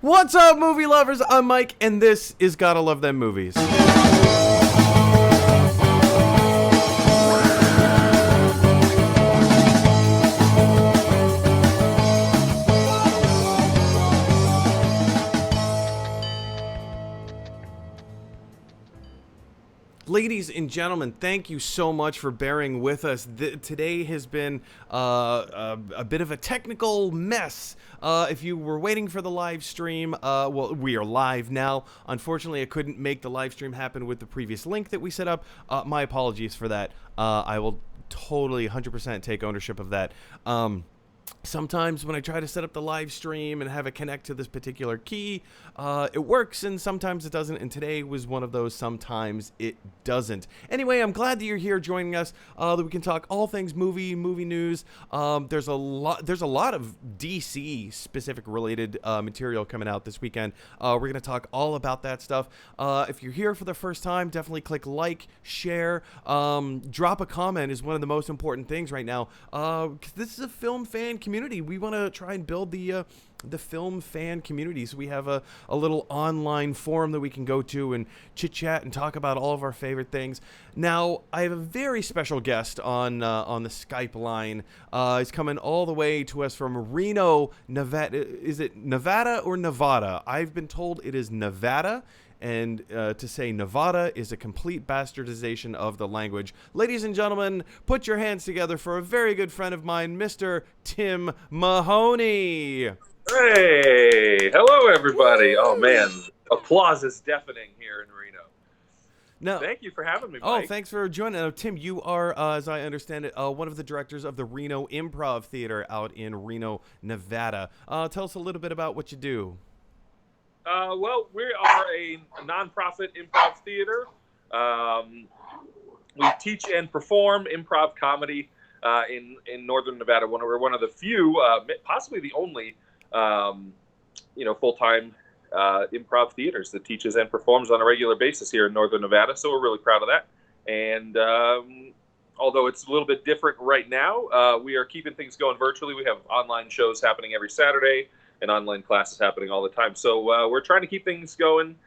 What's up, movie lovers? I'm Mike, and this is Gotta Love Them Movies. Ladies and gentlemen, thank you so much for bearing with us. Today has been a bit of a technical mess. If you were waiting for the live stream, well, we are live now. Unfortunately, I couldn't make the live stream happen with the previous link that we set up. My apologies for that. I will totally 100% take ownership of that. Sometimes when I try to set up the live stream and have it connect to this particular key, it works, and sometimes it doesn't, and today was one of those sometimes it doesn't. Anyway, I'm glad that you're here joining us, that we can talk all things movie news. There's a lot of DC specific related material coming out this weekend. We're going to talk all about that stuff. If you're here for the first time, definitely click like, share, drop a comment is one of the most important things right now. 'Cause this is a film fan community. We want to try and build the film fan community. So we have a little online forum that we can go to and chit chat and talk about all of our favorite things. Now, I have a very special guest on the Skype line. He's coming all the way to us from Reno, Nevada. Is it Nevada or Nevada? I've been told it is Nevada. And to say Nevada is a complete bastardization of the language. Ladies and gentlemen, put your hands together for a very good friend of mine, Mr. Tim Mahoney. Hey, hello everybody. Woo! Oh man, applause is deafening here in Reno. No. Thank you for having me, Oh, Mike. thanks for joining. Tim, you are, as I understand it, one of the directors of the Reno Improv Theater out in Reno, Nevada. Tell us a little bit about what you do. Well, we are a nonprofit improv theater. We teach and perform improv comedy in Northern Nevada. We're one of the few, possibly the only, full-time improv theaters that teaches and performs on a regular basis here in Northern Nevada. So we're really proud of that. And although it's a little bit different right now, we are keeping things going virtually. We have online shows happening every Saturday and online classes happening all the time. So we're trying to keep things going,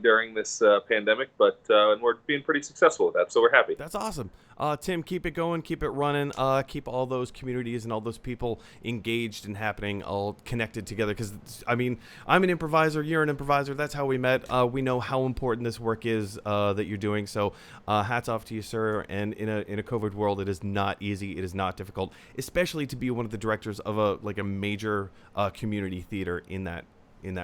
during this pandemic, and we're being pretty successful with that. So we're happy. That's awesome. Tim, keep it going, keep it running, keep all those communities and all those people engaged and happening, all connected together. Because, I mean, I'm an improviser, you're an improviser. That's how we met. We know how important this work is that you're doing. So hats off to you, sir. And in a COVID world, it is not easy. It is not difficult, especially to be one of the directors of a major community theater in that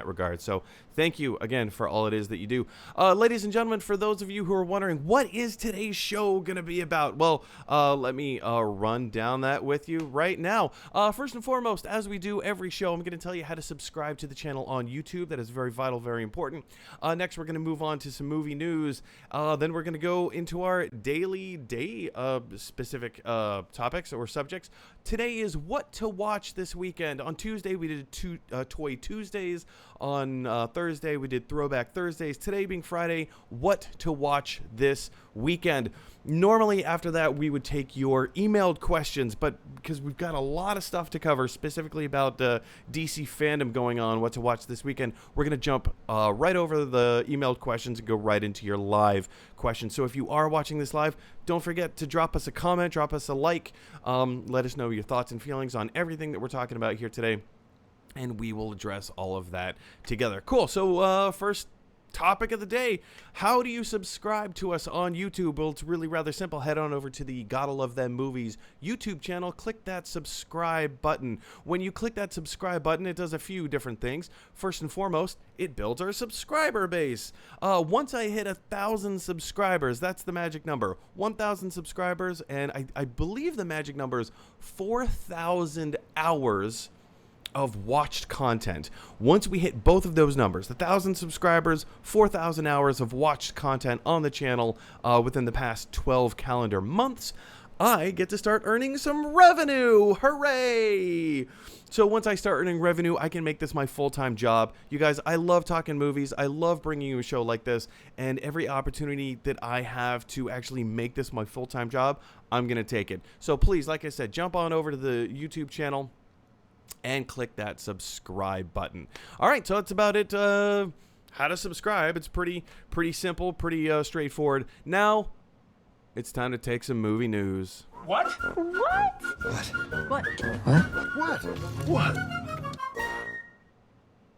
regard. So thank you again for all it is that you do. Ladies and gentlemen, for those of you who are wondering, what is today's show going to be about? Well, let me run down that with you right now. First and foremost, as we do every show, I'm going to tell you how to subscribe to the channel on YouTube. That is very vital, very important. Next, we're going to move on to some movie news. Then we're going to go into our daily specific topics or subjects. Today is what to watch this weekend. On Tuesday, we did Toy Tuesdays. On Thursday, we did Throwback Thursdays. Today being Friday, what to watch this weekend. Normally, after that, we would take your emailed questions, but because we've got a lot of stuff to cover, specifically about DC fandom going on, what to watch this weekend, we're going to jump right over the emailed questions and go right into your live questions. So if you are watching this live, don't forget to drop us a comment, drop us a like, let us know your thoughts and feelings on everything that we're talking about here today, and we will address all of that together. Cool. So first topic of the day, how do you subscribe to us on YouTube? Well, it's really rather simple. Head on over to the Gotta Love Them Movies YouTube channel. Click that subscribe button. When you click that subscribe button, it does a few different things. First and foremost, it builds our subscriber base. Once I hit 1,000 subscribers, that's the magic number. 1,000 subscribers, and I believe the magic number is 4,000 hours of watched content. Once we hit both of those numbers, 1,000 subscribers, 4,000 hours of watched content on the channel within the past 12 calendar months, I get to start earning some revenue. Hooray! So once I start earning revenue, I can make this my full-time job. You guys, I love talking movies. I love bringing you a show like this, and every opportunity that I have to actually make this my full-time job, I'm going to take it. So please, like I said, jump on over to the YouTube channel. and click that subscribe button. All right, so that's about it. How to subscribe. It's pretty simple, pretty straightforward. Now, it's time to take some movie news. What? What? What? What?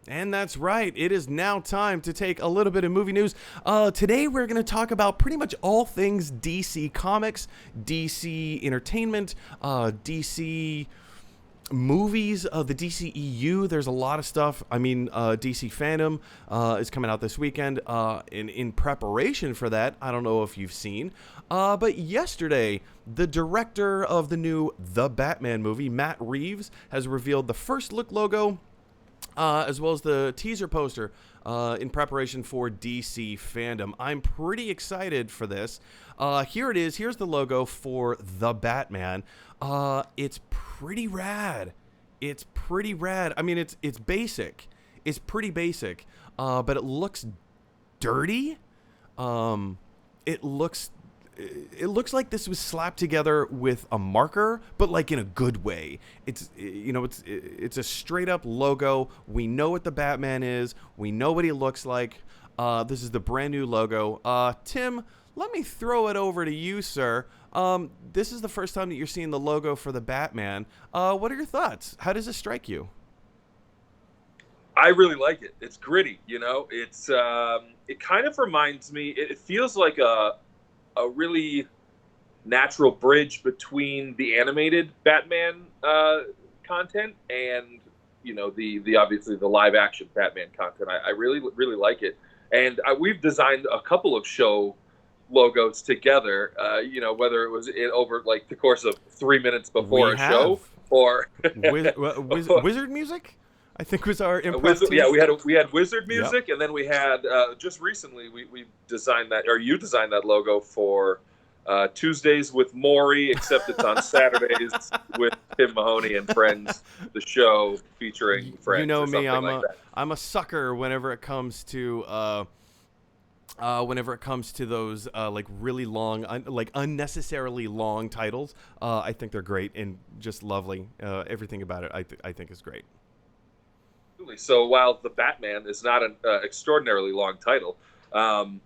And that's right. It is now time to take a little bit of movie news. Today we're going to talk about pretty much all things DC Comics, DC Entertainment, DC movies, the DCEU. There's a lot of stuff. I mean, DC Fandome is coming out this weekend. In preparation for that, I don't know if you've seen, but yesterday, the director of the new The Batman movie, Matt Reeves, has revealed the first look logo, as well as the teaser poster in preparation for DC Fandome. I'm pretty excited for this. Here it is. Here's the logo for The Batman. It's pretty rad. It's pretty rad. I mean, it's basic. It's pretty basic, but it looks dirty. It looks like this was slapped together with a marker, but like in a good way. It's a straight up logo. We know what the Batman is. We know what he looks like. This is the brand new logo. Tim, let me throw it over to you, sir. This is the first time that you're seeing the logo for the Batman. What are your thoughts? How does this strike you? I really like it. It's gritty, It's it kind of reminds me. It feels like a really natural bridge between the animated Batman content and the obviously the live action Batman content. I really like it, and we've designed a couple of show logos together. Whether it was over like the course of 3 minutes before show or Wizard music. I think was our improv. Yeah, we had Wizard music, yep. And then we had just recently we designed that, or you designed that logo for Tuesdays with Maury, except it's on Saturdays with Tim Mahoney and Friends, the show featuring Friends. You know me, I'm a sucker whenever it comes to those like really long, like unnecessarily long titles. I think they're great and just lovely. Everything about it, I think is great. So while The Batman is not an extraordinarily long title, I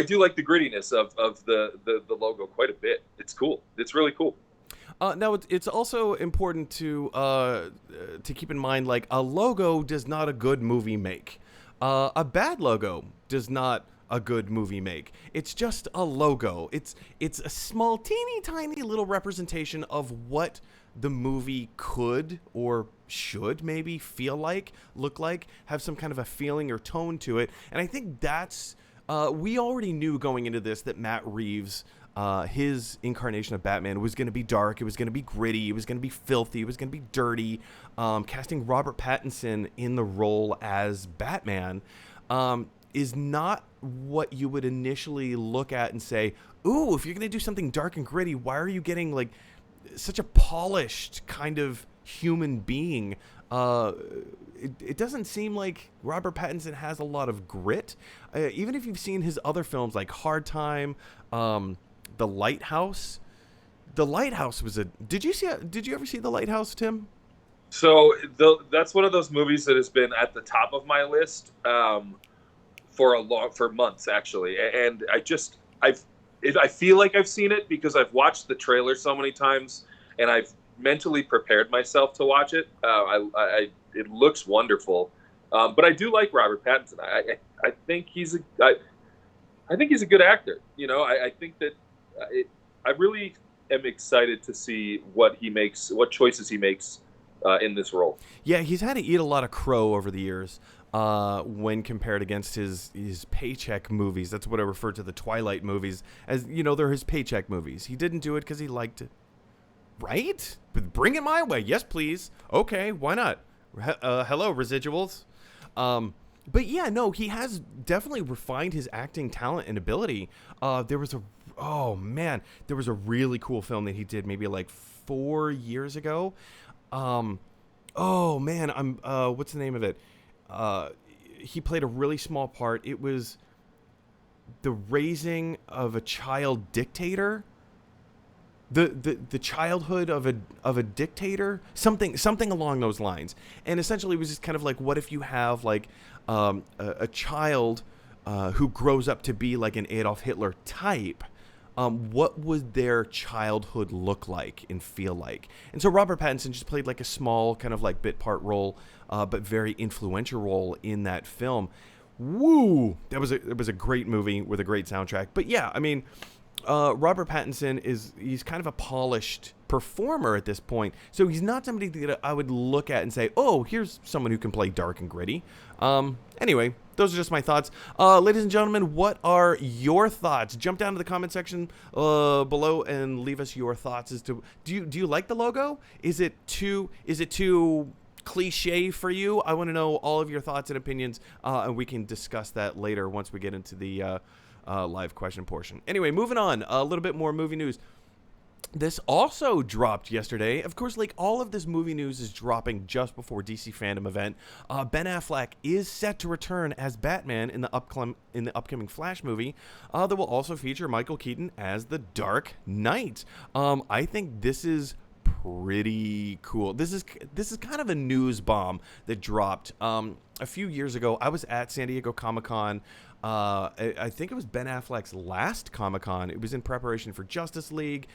do like the grittiness of the logo quite a bit. It's cool. It's really cool. Now, it's also important to keep in mind, like, a logo does not a good movie make. A bad logo does not a good movie make. It's just a logo. It's a small, teeny tiny little representation of what the movie could or should maybe feel like, look like, have some kind of a feeling or tone to it. And I think that's we already knew going into this that Matt Reeves, his incarnation of Batman, was going to be dark. It was going to be gritty. It was going to be filthy. It was going to be dirty. Casting Robert Pattinson in the role as Batman is not what you would initially look at and say, ooh, if you're going to do something dark and gritty, why are you getting like such a polished kind of human being? It doesn't seem like Robert Pattinson has a lot of grit. Even if you've seen his other films like Hard Time, The Lighthouse. The Lighthouse was Did you ever see The Lighthouse, Tim? So that's one of those movies that has been at the top of my list for months actually, and I feel like I've seen it because I've watched the trailer so many times, and I've mentally prepared myself to watch it. It looks wonderful, but I do like Robert Pattinson. I think he's a good actor. I think that I really am excited to see what choices he makes in this role. Yeah, he's had to eat a lot of crow over the years. When compared against his paycheck movies. That's what I refer to the Twilight movies as. They're his paycheck movies. He didn't do it because he liked it. Right? But bring it my way. Yes, please. Okay, why not? Hello, residuals. But yeah, no, he has definitely refined his acting talent and ability. There was a really cool film that he did maybe like 4 years ago. What's the name of it? He played a really small part. It was The Raising of a Child Dictator. the childhood of a dictator, something along those lines. And essentially, it was just kind of like, what if you have like a child who grows up to be like an Adolf Hitler type? What would their childhood look like and feel like? And so Robert Pattinson just played like a small kind of like bit part role, but very influential role in that film. Woo! It was a great movie with a great soundtrack. But yeah, I mean, Robert Pattinson he's kind of a polished performer at this point. So he's not somebody that I would look at and say, oh, here's someone who can play dark and gritty. Anyway, those are just my thoughts. Ladies and gentlemen, what are your thoughts? Jump down to the comment section below and leave us your thoughts as to, do you like the logo? Is it too cliche for you? I want to know all of your thoughts and opinions, and we can discuss that later once we get into the live question portion. Anyway, moving on, a little bit more movie news. This also dropped yesterday. Of course, like all of this movie news is dropping just before DC Fandom event. Ben Affleck is set to return as Batman in the upcoming Flash movie that will also feature Michael Keaton as the Dark Knight. I think this is pretty cool. This is kind of a news bomb that dropped a few years ago. I was at San Diego Comic-Con. I think it was Ben Affleck's last Comic-Con. It was in preparation for Justice League.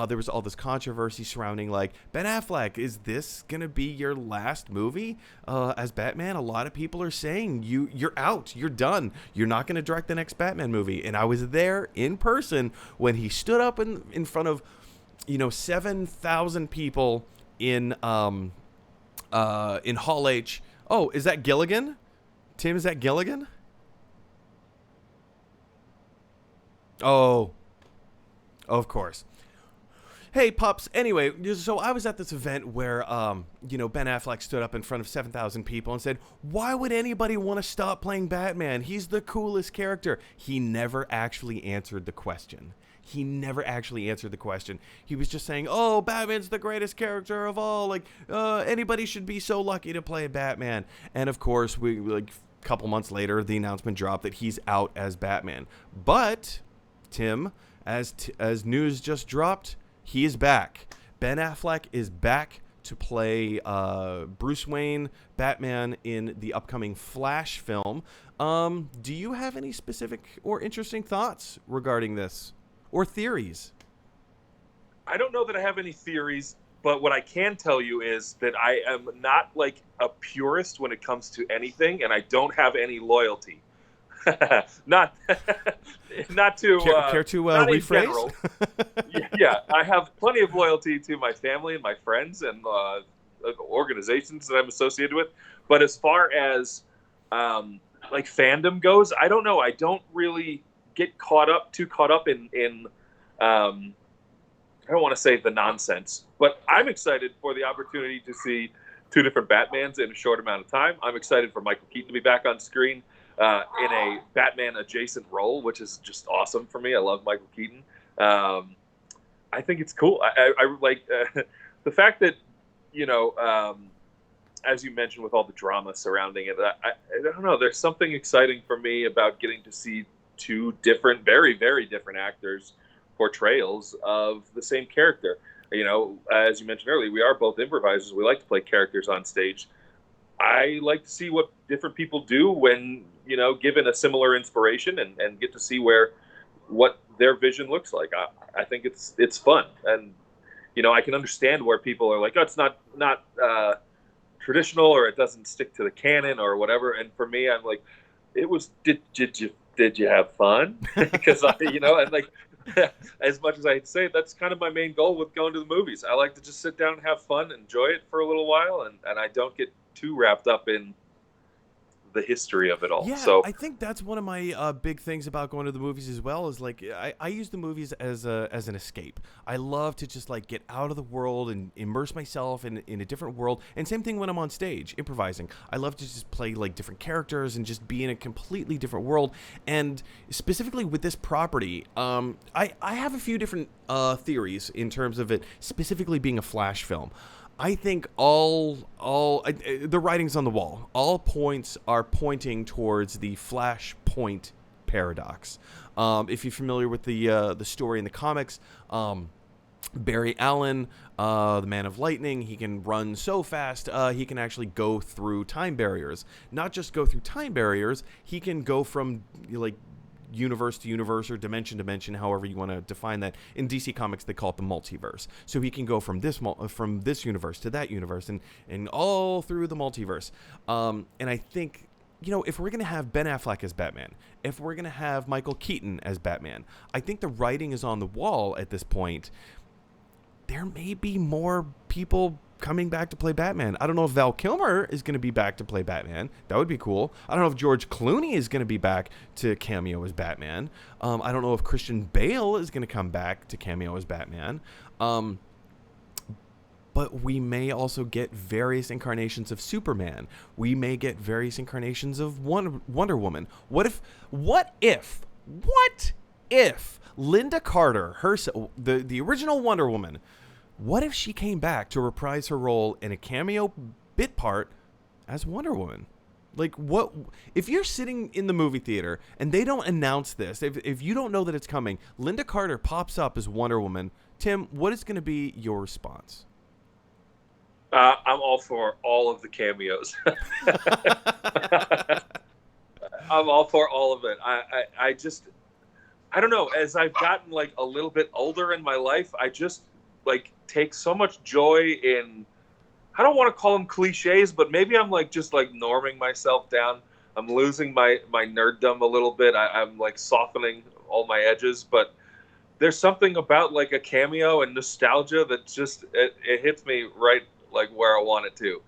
There was all this controversy surrounding, like, Ben Affleck, is this gonna be your last movie as Batman? A lot of people are saying you're out, you're done, you're not gonna direct the next Batman movie. And I was there in person when he stood up in front of 7,000 people in Hall H. Oh, is that Gilligan? Tim, is that Gilligan? Oh, of course. Hey, pups. Anyway, so I was at this event where, Ben Affleck stood up in front of 7,000 people and said, why would anybody want to stop playing Batman? He's the coolest character. He never actually answered the question. He was just saying, oh, Batman's the greatest character of all. Like, anybody should be so lucky to play Batman. And of course, a couple months later, the announcement dropped that he's out as Batman. But, Tim, as news just dropped, he is back. Ben Affleck is back to play Bruce Wayne, Batman, in the upcoming Flash film. Do you have any specific or interesting thoughts regarding this? Or theories? I don't know that I have any theories, but what I can tell you is that I am not like a purist when it comes to anything, and I don't have any loyalty. not to care to rephrase? Yeah, I have plenty of loyalty to my family and my friends and organizations that I'm associated with. But as far as like fandom goes, I don't know. I don't really get too caught up in I don't want to say the nonsense, but I'm excited for the opportunity to see two different Batmans in a short amount of time. I'm excited for Michael Keaton to be back on screen in a Batman adjacent role, which is just awesome for me. I love Michael Keaton. I think it's cool. I like the fact that, as you mentioned, with all the drama surrounding it, I don't know. There's something exciting for me about getting to see two different, very, very different actors' portrayals of the same character. As you mentioned earlier, we are both improvisers. We like to play characters on stage. I like to see what different people do when, given a similar inspiration and get to see what their vision looks like. I think it's fun. And, I can understand where people are like, oh, it's not traditional, or it doesn't stick to the canon or whatever. And for me, I'm like, did you have fun? Because and like, as much as I hate to say it, that's kind of my main goal with going to the movies. I like to just sit down and have fun, enjoy it for a little while, and I don't get too wrapped up in the history of it all. Yeah, so I think that's one of my big things about going to the movies as well, is like I use the movies as an escape. I love to just like get out of the world and immerse myself in a different world. And same thing when I'm on stage improvising. I love to just play like different characters and just be in a completely different world. And specifically with this property, I have a few different theories in terms of it specifically being a Flash film. I think all the writing's on the wall. All points are pointing towards the Flashpoint paradox. If you're familiar with the story in the comics, Barry Allen, the Man of Lightning, he can run so fast, he can actually go through time barriers. Not just go through time barriers, he can go from, like, universe to universe or dimension to dimension, however you want to define that. In DC Comics, they call it the multiverse. So he can go from this universe to that universe and all through the multiverse. And I think, if we're going to have Ben Affleck as Batman, if we're going to have Michael Keaton as Batman, I think the writing is on the wall at this point. There may be more people coming back to play Batman. I don't know if Val Kilmer is going to be back to play Batman. That would be cool. I don't know if George Clooney is going to be back to cameo as Batman. I don't know if Christian Bale is going to come back to cameo as Batman. But we may also get various incarnations of Superman. We may get various incarnations of Wonder Woman. What if Linda Carter, the original Wonder Woman, what if she came back to reprise her role in a cameo bit part as Wonder Woman? Like, what if you're sitting in the movie theater and they don't announce this? If you don't know that it's coming, Linda Carter pops up as Wonder Woman. Tim, what is going to be your response? I'm all for all of the cameos. I'm all for all of it. I don't know. As I've gotten like a little bit older in my life, I just like take so much joy in, I don't want to call them cliches, but maybe I'm like just like norming myself down. I'm losing my nerddom a little bit. I'm like softening all my edges, but there's something about like a cameo and nostalgia that just it hits me right like where I want it to.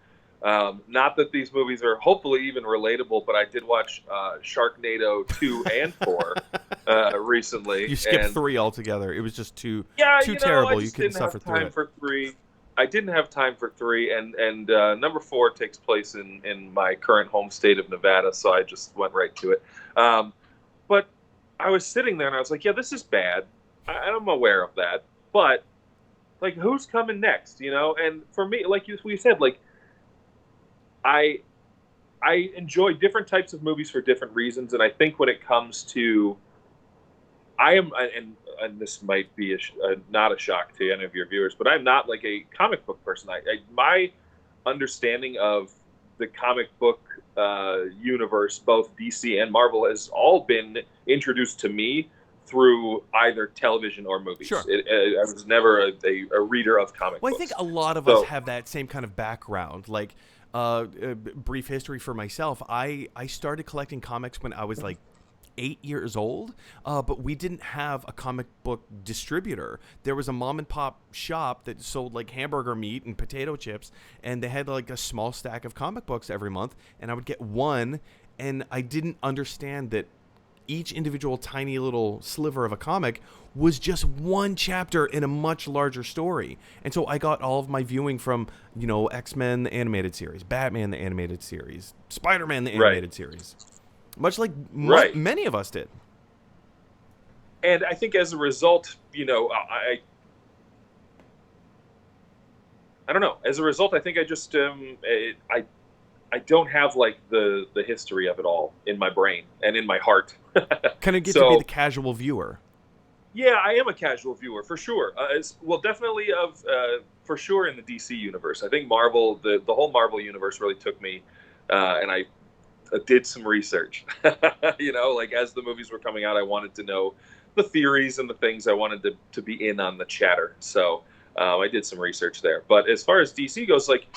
Not that these movies are hopefully even relatable, but I did watch Sharknado 2 and 4 recently. You skipped 3 altogether. It was just too terrible. You couldn't suffer through it. For 3. I didn't have time for 3, and number 4 takes place in my current home state of Nevada, so I just went right to it. But I was sitting there and I was like, yeah, this is bad. I'm aware of that, but like, who's coming next? And for me, like we said, like, I enjoy different types of movies for different reasons, and I think when it comes to, and this might be not a shock to any of your viewers, but I'm not like a comic book person. My understanding of the comic book universe, both DC and Marvel, has all been introduced to me through either television or movies. Sure. I was never a reader of comic books. I think a lot of us have that same kind of background. Like, brief history for myself. I started collecting comics when I was like 8 years old, but we didn't have a comic book distributor. There was a mom and pop shop that sold like hamburger meat and potato chips, and they had like a small stack of comic books every month, and I would get one, and I didn't understand that each individual tiny little sliver of a comic was just one chapter in a much larger story. And so I got all of my viewing from, X-Men, the animated series, Batman, the animated series, Spider-Man, the animated series. Much like many of us did. And I think as a result, I don't know. As a result, I think I just, I don't have like the history of it all in my brain and in my heart. Kind of get to be the casual viewer. Yeah, I am a casual viewer for sure. Definitely for sure in the DC universe. I think Marvel, the whole Marvel universe really took me, and I did some research. Like as the movies were coming out, I wanted to know the theories and the things. I wanted to be in on the chatter. So I did some research there. But as far as DC goes, like,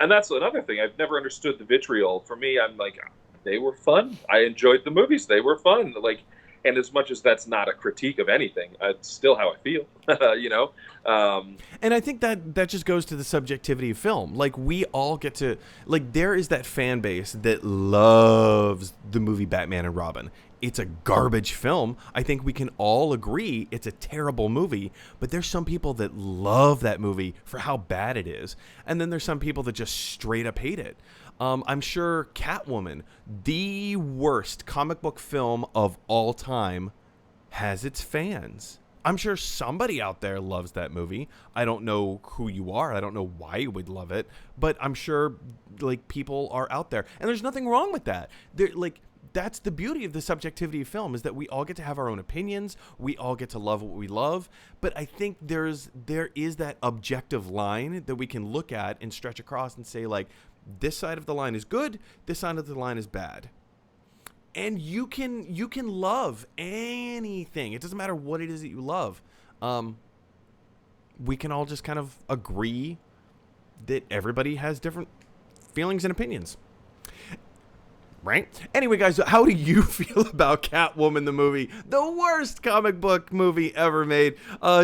and that's another thing. I've never understood the vitriol. For me, I'm like, they were fun. I enjoyed the movies. They were fun. Like, and as much as that's not a critique of anything, it's still how I feel, And I think that just goes to the subjectivity of film. Like, we all get to, like, there is that fan base that loves the movie Batman and Robin. It's a garbage film. I think we can all agree it's a terrible movie, but there's some people that love that movie for how bad it is. And then there's some people that just straight up hate it. I'm sure Catwoman, the worst comic book film of all time, has its fans. I'm sure somebody out there loves that movie. I don't know who you are. I don't know why you would love it, but I'm sure like people are out there, and there's nothing wrong with that. that's the beauty of the subjectivity of film, is that we all get to have our own opinions. We all get to love what we love. But I think there is that objective line that we can look at and stretch across and say, like, this side of the line is good, this side of the line is bad. And you can love anything. It doesn't matter what it is that you love. We can all just kind of agree that everybody has different feelings and opinions. Right? Anyway, guys, how do you feel about Catwoman the movie? The worst comic book movie ever made.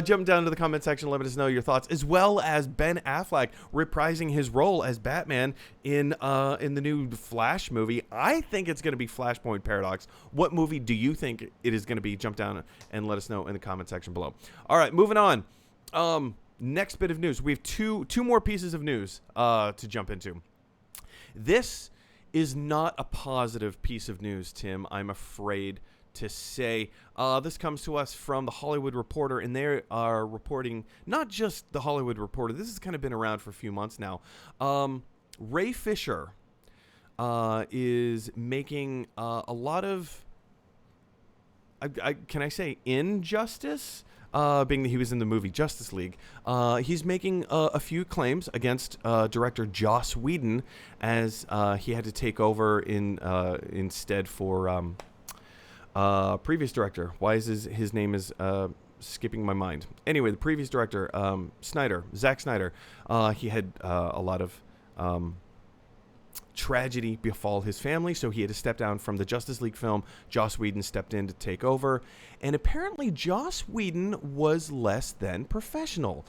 Jump down to the comment section, let us know your thoughts, as well as Ben Affleck reprising his role as Batman in the new Flash movie. I think it's going to be Flashpoint Paradox. What movie do you think it is going to be? Jump down and let us know in the comment section below. All right, moving on. Next bit of news. We have two more pieces of news to jump into. This is not a positive piece of news, Tim, I'm afraid to say. This comes to us from The Hollywood Reporter, and they are reporting, not just The Hollywood Reporter, this has kind of been around for a few months now. Ray Fisher is making a lot of, can I say injustice? Being that he was in the movie Justice League. He's making a few claims against director Joss Whedon, as he had to take over instead for previous director. Why is his name is skipping my mind? Anyway, the previous director, Zack Snyder, he had a lot of tragedy befall his family, so he had to step down from the Justice League film. Joss Whedon stepped in to take over, and apparently Joss Whedon was less than professional.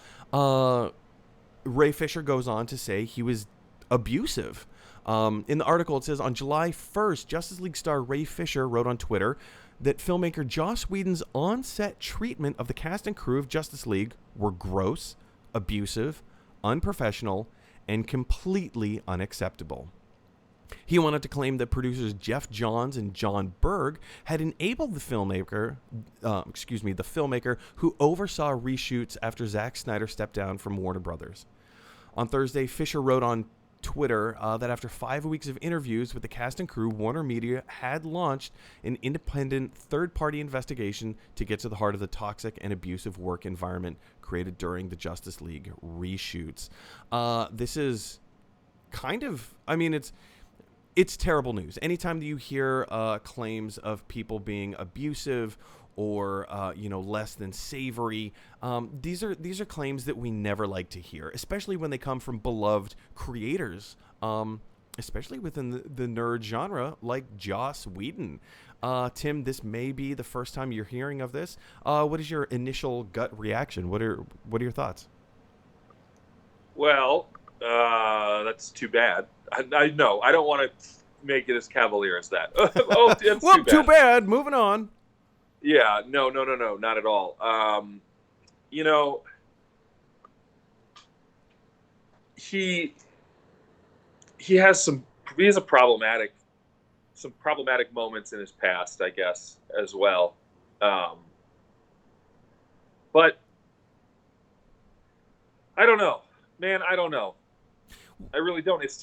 Ray Fisher goes on to say he was abusive. In the article, it says, on July 1st, Justice League star Ray Fisher wrote on Twitter that filmmaker Joss Whedon's on-set treatment of the cast and crew of Justice League were gross, abusive, unprofessional, and completely unacceptable. He wanted to claim that producers Jeff Johns and John Berg had enabled the filmmaker who oversaw reshoots after Zack Snyder stepped down from Warner Brothers. On Thursday, Fisher wrote on Twitter that after 5 weeks of interviews with the cast and crew, Warner Media had launched an independent third-party investigation to get to the heart of the toxic and abusive work environment created during the Justice League reshoots. This is kind of, I mean, it's terrible news. Anytime that you hear claims of people being abusive or less than savory, these are claims that we never like to hear, especially when they come from beloved creators, especially within the nerd genre like Joss Whedon. Tim, this may be the first time you're hearing of this. What is your initial gut reaction? What are your thoughts? Well, that's too bad. I know. I don't want to make it as cavalier as that. Oh, it's well, too bad. Moving on. Yeah, no, not at all. He has some problematic moments in his past, I guess, as well. But I don't know, man. I don't know. I really don't. It's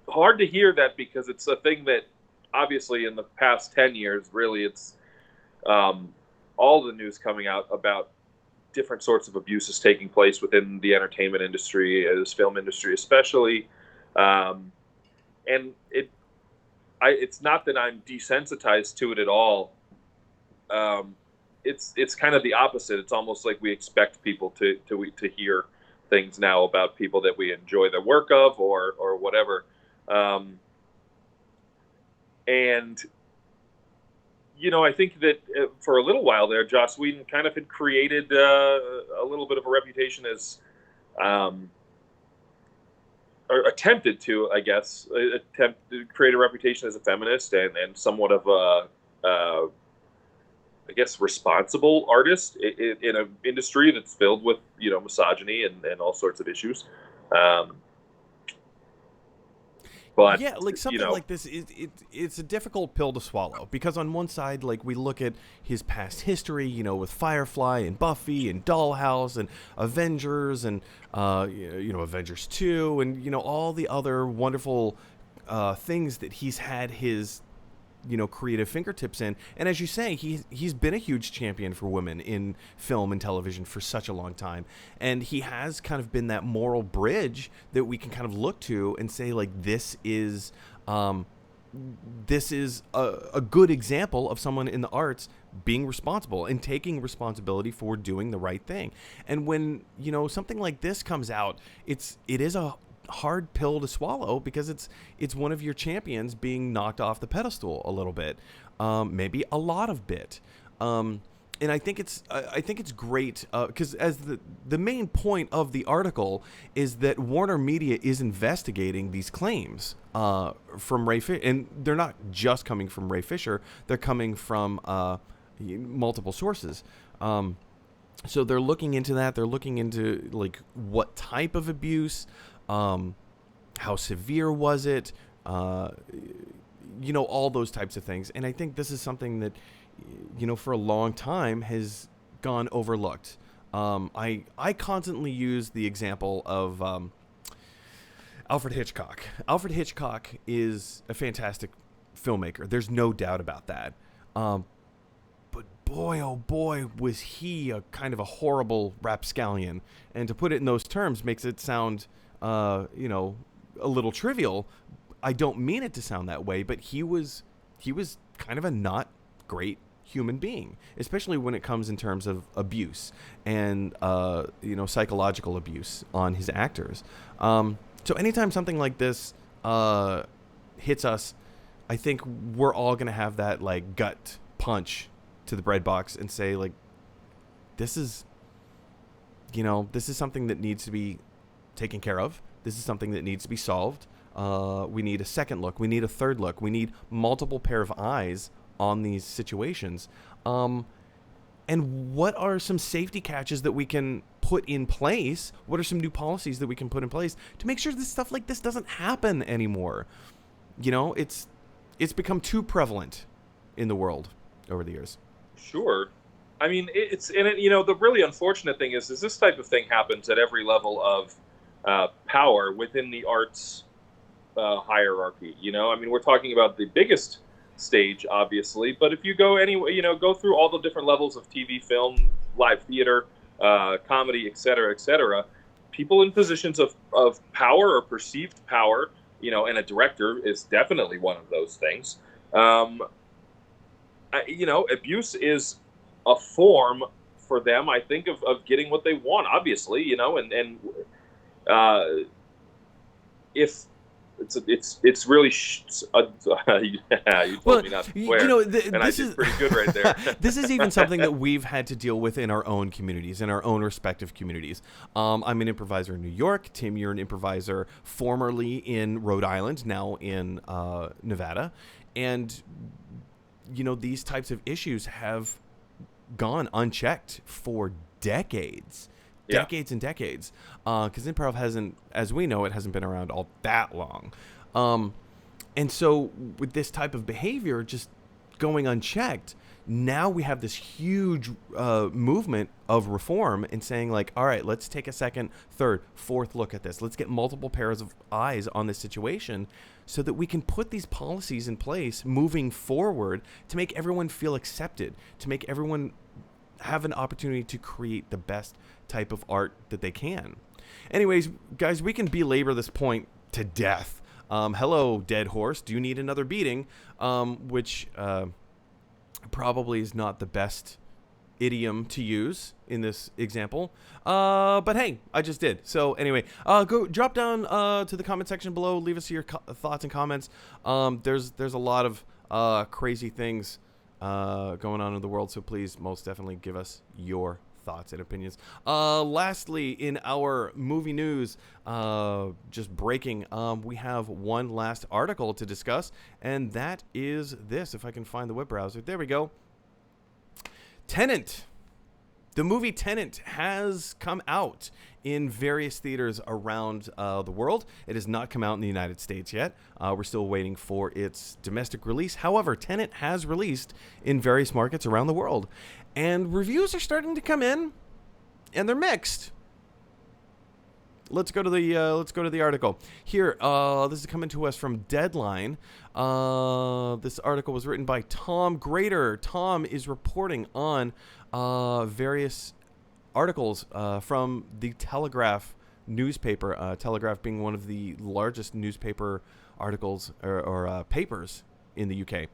hard to hear that, because it's a thing that obviously in the past 10 years, really, it's all the news coming out about different sorts of abuses taking place within the entertainment industry, this film industry especially. And it's not that I'm desensitized to it at all. It's kind of the opposite. It's almost like we expect people to hear things now about people that we enjoy the work of or whatever. And I think that for a little while there, Joss Whedon kind of had created a little bit of a reputation as, or attempted to, I guess, create a reputation as a feminist and somewhat of a, I guess, responsible artist in an industry that's filled with, misogyny and all sorts of issues. But yeah, like something like this, it's a difficult pill to swallow, because on one side, like, we look at his past history, with Firefly and Buffy and Dollhouse and Avengers and Avengers 2 and all the other wonderful things that he's had his creative fingertips in. And as you say, he's been a huge champion for women in film and television for such a long time, and he has kind of been that moral bridge that we can kind of look to and say, like, this is a good example of someone in the arts being responsible and taking responsibility for doing the right thing. And when something like this comes out, it is a hard pill to swallow, because it's one of your champions being knocked off the pedestal a little bit, maybe a lot of bit. And I think it's great, because as the main point of the article is that Warner Media is investigating these claims from Ray Fisher, and they're not just coming from Ray Fisher; they're coming from multiple sources. So they're looking into that. They're looking into, like, what type of abuse. How severe was it? All those types of things. And I think this is something that, for a long time has gone overlooked. I constantly use the example of Alfred Hitchcock. Alfred Hitchcock is a fantastic filmmaker. There's no doubt about that. But boy, oh boy, was he a kind of a horrible rapscallion. And to put it in those terms makes it sound a little trivial. I don't mean it to sound that way, but he was kind of a not great human being, especially when it comes in terms of abuse and psychological abuse on his actors. So anytime something like this hits us, I think we're all gonna have that, like, gut punch to the bread box and say, like, this is something that needs to be taken care of. This is something that needs to be solved. We need a second look. We need a third look. We need multiple pair of eyes on these situations. And what are some safety catches that we can put in place? What are some new policies that we can put in place to make sure that stuff like this doesn't happen anymore? It's become too prevalent in the world over the years. Sure. I mean, the really unfortunate thing is this type of thing happens at every level of power within the arts hierarchy. I mean, we're talking about the biggest stage, obviously, but if you go anyway, go through all the different levels of TV, film, live theater, comedy, et cetera, people in positions of power or perceived power, and a director is definitely one of those things. Abuse is a form for them, I think, of getting what they want, obviously, and if it's really you told me not to swear, and I did pretty good right there. This is even something that we've had to deal with in our own communities, in our own respective communities. I'm an improviser in New York. Tim, you're an improviser formerly in Rhode Island, now in Nevada, and these types of issues have gone unchecked for decades. Decades and decades, because improv hasn't, as we know, it hasn't been around all that long. And so with this type of behavior just going unchecked, now we have this huge movement of reform and saying, like, all right, let's take a second, third, fourth look at this. Let's get multiple pairs of eyes on this situation so that we can put these policies in place moving forward to make everyone feel accepted, to make everyone have an opportunity to create the best type of art that they can. Anyways, guys, we can belabor this point to death. Hello, dead horse. Do you need another beating? Which probably is not the best idiom to use in this example. But hey, I just did. So anyway, go drop down to the comment section below. Leave us your thoughts and comments. There's a lot of crazy things going on in the world, so please most definitely give us your thoughts and opinions. Lastly, in our movie news, just breaking, we have one last article to discuss, and that is this. If I can find the web browser, there we go. Tenet. The movie Tenet has come out in various theaters around the world. It has not come out in the United States yet. We're still waiting for its domestic release. However, Tenet has released in various markets around the world. And reviews are starting to come in, and they're mixed. let's go to the article here. This is coming to us from Deadline. This article was written by Tom Grader. Tom is reporting on various articles from the Telegraph newspaper. Telegraph being one of the largest newspaper articles or papers in the UK.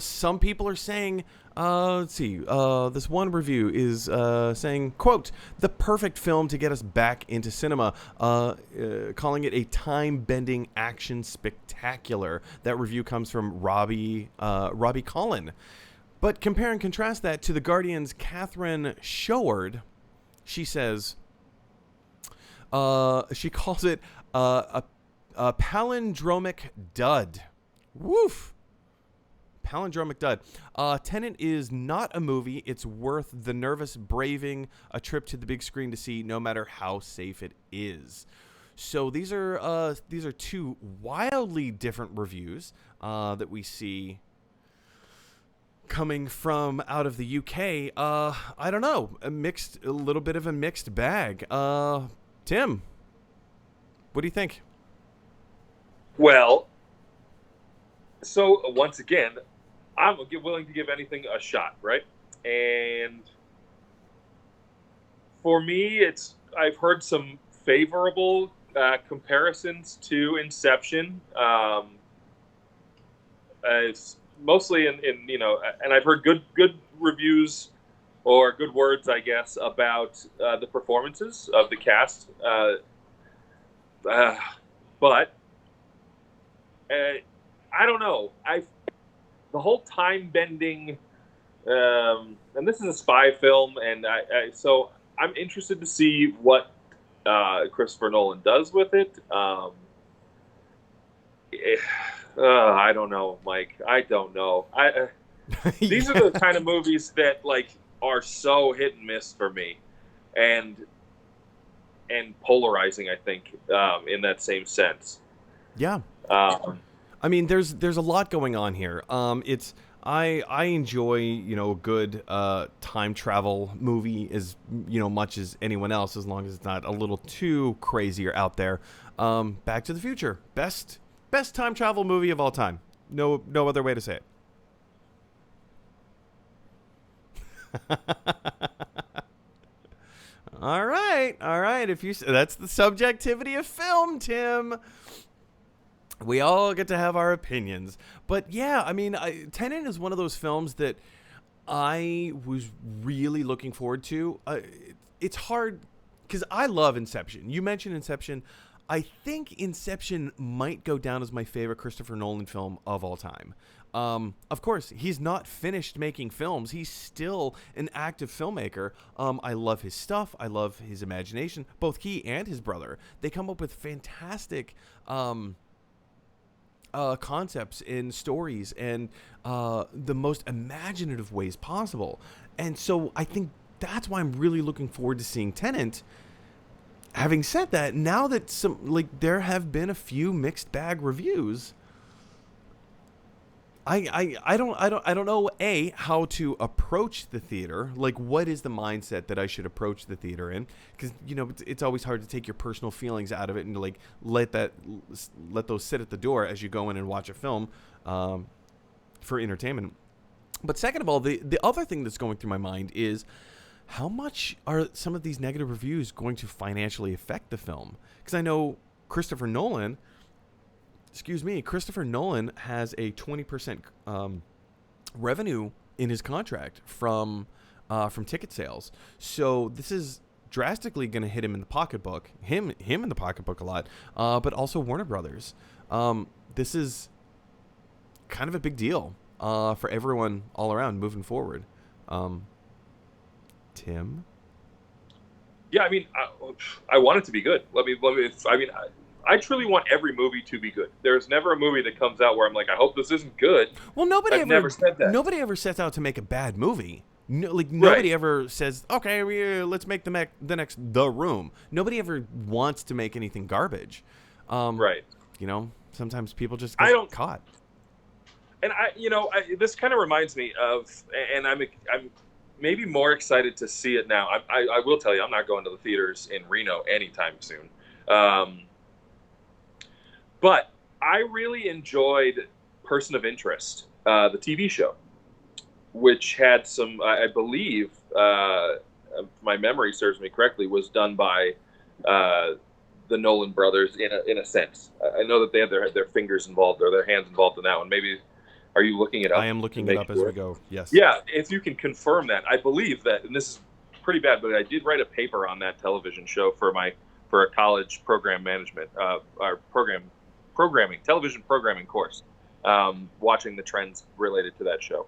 Some people are saying, let's see, this one review is saying, quote, the perfect film to get us back into cinema, calling it a time-bending action spectacular. That review comes from Robbie Collin. But compare and contrast that to The Guardian's Catherine Showard. She says, she calls it a palindromic dud. Woof. Palindromic dud. Tenet is not a movie it's worth the nervous braving a trip to the big screen to see, no matter how safe it is. So these are two wildly different reviews that we see coming from out of the UK. I don't know, a little bit of a mixed bag. Tim, what do you think? Well, so once again, I'm willing to give anything a shot, right? And for me, I've heard some favorable comparisons to Inception. It's mostly in and I've heard good reviews or good words, I guess, about the performances of the cast. But I don't know. The whole time bending, and this is a spy film, and so I'm interested to see what Christopher Nolan does with it. I don't know, Mike. I don't know. These are the kind of movies that are so hit and miss for me, and polarizing, I think, in that same sense. Yeah. I mean, there's a lot going on here. I enjoy a good time travel movie as much as anyone else, as long as it's not a little too crazy or out there. Back to the Future, best time travel movie of all time. No other way to say it. All right. That's the subjectivity of film, Tim. We all get to have our opinions. But yeah, I mean, Tenet is one of those films that I was really looking forward to. It's hard because I love Inception. You mentioned Inception. I think Inception might go down as my favorite Christopher Nolan film of all time. Of course, he's not finished making films. He's still an active filmmaker. I love his stuff. I love his imagination. Both he and his brother, they come up with fantastic concepts and stories and the most imaginative ways possible. And so I think that's why I'm really looking forward to seeing Tenet. Having said that, now that there have been a few mixed bag reviews, I don't know how to approach the theater. Like, what is the mindset that I should approach the theater in? Because it's always hard to take your personal feelings out of it and let those sit at the door as you go in and watch a film for entertainment. But second of all, the other thing that's going through my mind is, how much are some of these negative reviews going to financially affect the film? Because I know Christopher Nolan has a 20% revenue in his contract from ticket sales. So this is drastically going to hit him in the pocketbook, him in the pocketbook a lot, but also Warner Brothers. This is kind of a big deal for everyone all around moving forward. Tim? Yeah, I mean, I want it to be good. I truly want every movie to be good. There's never a movie that comes out where I'm like, I hope this isn't good. Well, I've never said that. Nobody ever sets out to make a bad movie. Nobody ever says, okay, let's make the next The Room. Nobody ever wants to make anything garbage. Right. Sometimes people just get caught. And this kind of reminds me of, and I'm maybe more excited to see it now. I will tell you, I'm not going to the theaters in Reno anytime soon. But I really enjoyed Person of Interest, the TV show, which had some, I believe, if my memory serves me correctly, was done by the Nolan brothers in a sense. I know that they had their fingers involved or their hands involved in that one. Maybe, are you looking it up? I am looking it up as we go. Yes. Yeah, if you can confirm that. I believe that, and this is pretty bad, but I did write a paper on that television show for a college program management, our television programming course, watching the trends related to that show.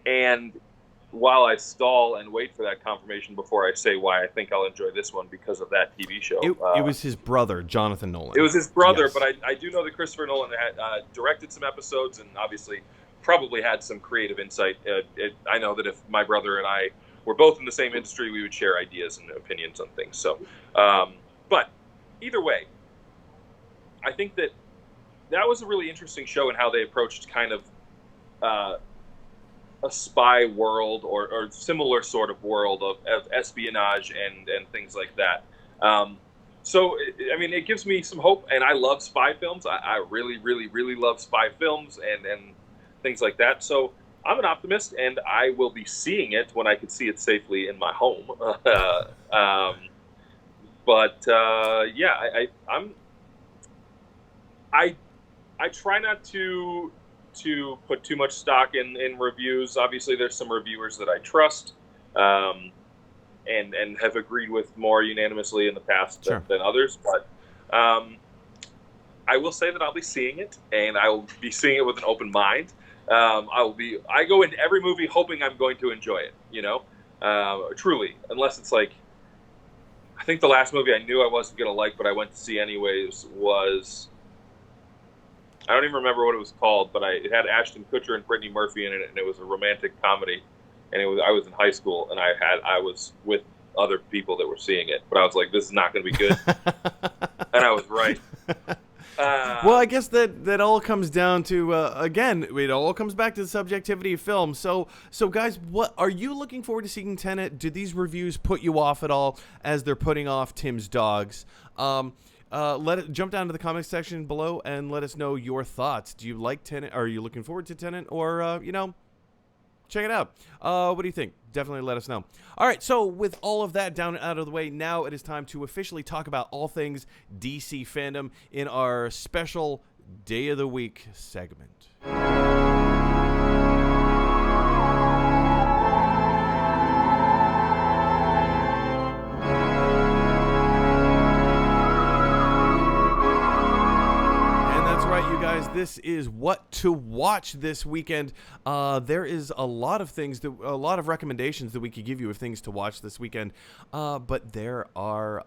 And while I stall and wait for that confirmation before I say why I think I'll enjoy this one because of that TV show. It was his brother, Jonathan Nolan. It was his brother, yes. But I do know that Christopher Nolan had directed some episodes and obviously probably had some creative insight. I know that if my brother and I were both in the same industry, we would share ideas and opinions on things. So, but either way, I think that was a really interesting show in how they approached kind of a spy world or similar sort of world of espionage and things like that. So, I mean, it gives me some hope, and I love spy films. I really, really, really love spy films and things like that. So I'm an optimist, and I will be seeing it when I can see it safely in my home. I try not to put too much stock in reviews. Obviously, there's some reviewers that I trust and have agreed with more unanimously in the past than others. But I will say that I'll be seeing it, and I will be seeing it with an open mind. I go into every movie hoping I'm going to enjoy it, truly, unless it's like, I think the last movie I knew I wasn't going to like, but I went to see anyways was, I don't even remember what it was called, but it had Ashton Kutcher and Brittany Murphy in it, and it was a romantic comedy. And I was in high school, and I was with other people that were seeing it, but I was like, this is not going to be good. And I was right. Well, I guess that all comes down to, again, it all comes back to the subjectivity of film. So guys, what are you looking forward to seeing Tenet? Do these reviews put you off at all as they're putting off Tim's dogs? Jump down to the comments section below and let us know your thoughts. Do you like Tenet? Are you looking forward to Tenet? Or, check it out. What do you think? Definitely let us know. All right, so with all of that down and out of the way, now it is time to officially talk about all things DC fandom in our special Day of the Week segment. This is what to watch this weekend. There is a lot of recommendations that we could give you of things to watch this weekend. But there are,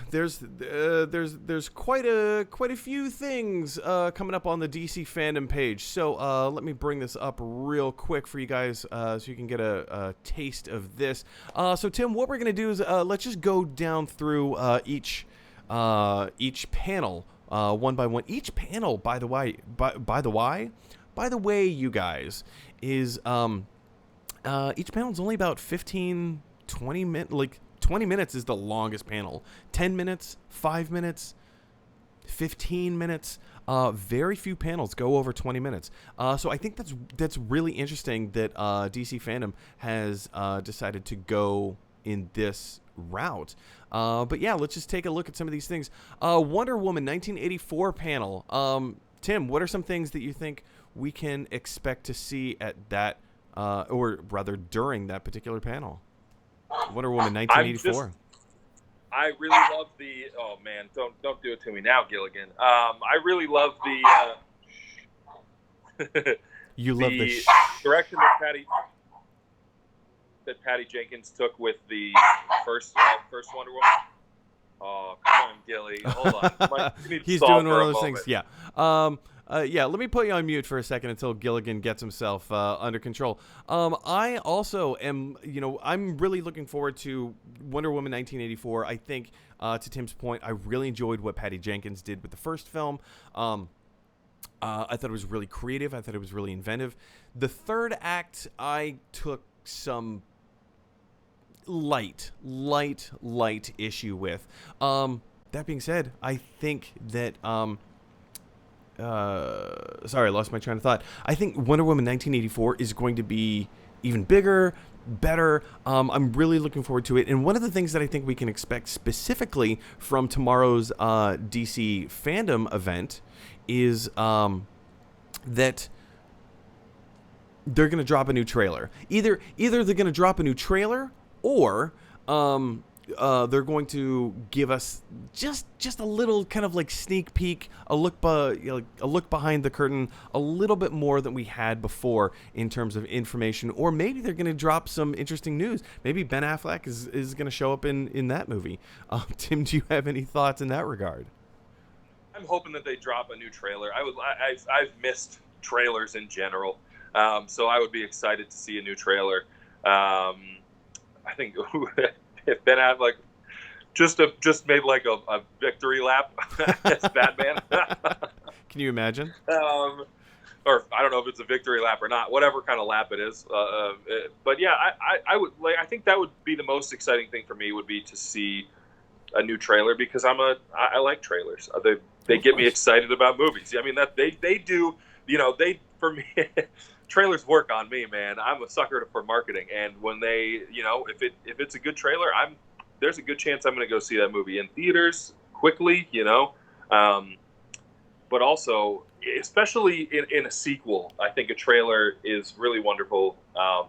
there's quite a few things coming up on the DC fandom page. So let me bring this up real quick for you guys so you can get a taste of this. So Tim, what we're gonna do is let's just go down through each panel. One by one. Each panel, by the way, you guys, is each panel is only about 15, 20 minutes. Like 20 minutes is the longest panel. 10 minutes, 5 minutes, 15 minutes. Very few panels go over 20 minutes. So I think that's really interesting that DC fandom has decided to go in this route. But yeah, let's just take a look at some of these things. Wonder Woman 1984 panel. Tim, what are some things that you think we can expect to see at that, or rather during that particular panel? Wonder Woman 1984. I really love the. Oh man, don't do it to me now, Gilligan. I really love the. You love the direction that Patty Jenkins took with the first Wonder Woman. Oh, come on, Gilly. Hold on. He's doing one of those things. Yeah. Yeah, let me put you on mute for a second until Gilligan gets himself under control. I also am, I'm really looking forward to Wonder Woman 1984. I think, to Tim's point, I really enjoyed what Patty Jenkins did with the first film. I thought it was really creative. I thought it was really inventive. The third act, I took some light issue with. That being said, I think that sorry, I lost my train of thought. I think Wonder Woman 1984 is going to be even bigger, better. I'm really looking forward to it. And one of the things that I think we can expect specifically from tomorrow's DC Fandom event is that they're going to drop a new trailer. Either they're going to drop a new trailer, or they're going to give us just a little kind of like sneak peek, a look behind the curtain, a little bit more than we had before in terms of information. Or maybe they're going to drop some interesting news. Maybe Ben Affleck is going to show up in that movie. Tim, do you have any thoughts in that regard? I'm hoping that they drop a new trailer. I've missed trailers in general, so I would be excited to see a new trailer. I think if Ben Affleck just made like a victory lap as Batman, can you imagine? Or I don't know if it's a victory lap or not, whatever kind of lap it is. But yeah, I would like. I think that would be the most exciting thing for me would be to see a new trailer, because I like trailers. They get me excited about movies. I mean, that they do. You know, for me. Trailers work on me, man. I'm a sucker for marketing, and when they, if it's a good trailer, there's a good chance I'm going to go see that movie in theaters quickly, but also, especially in a sequel, I think a trailer is really wonderful. A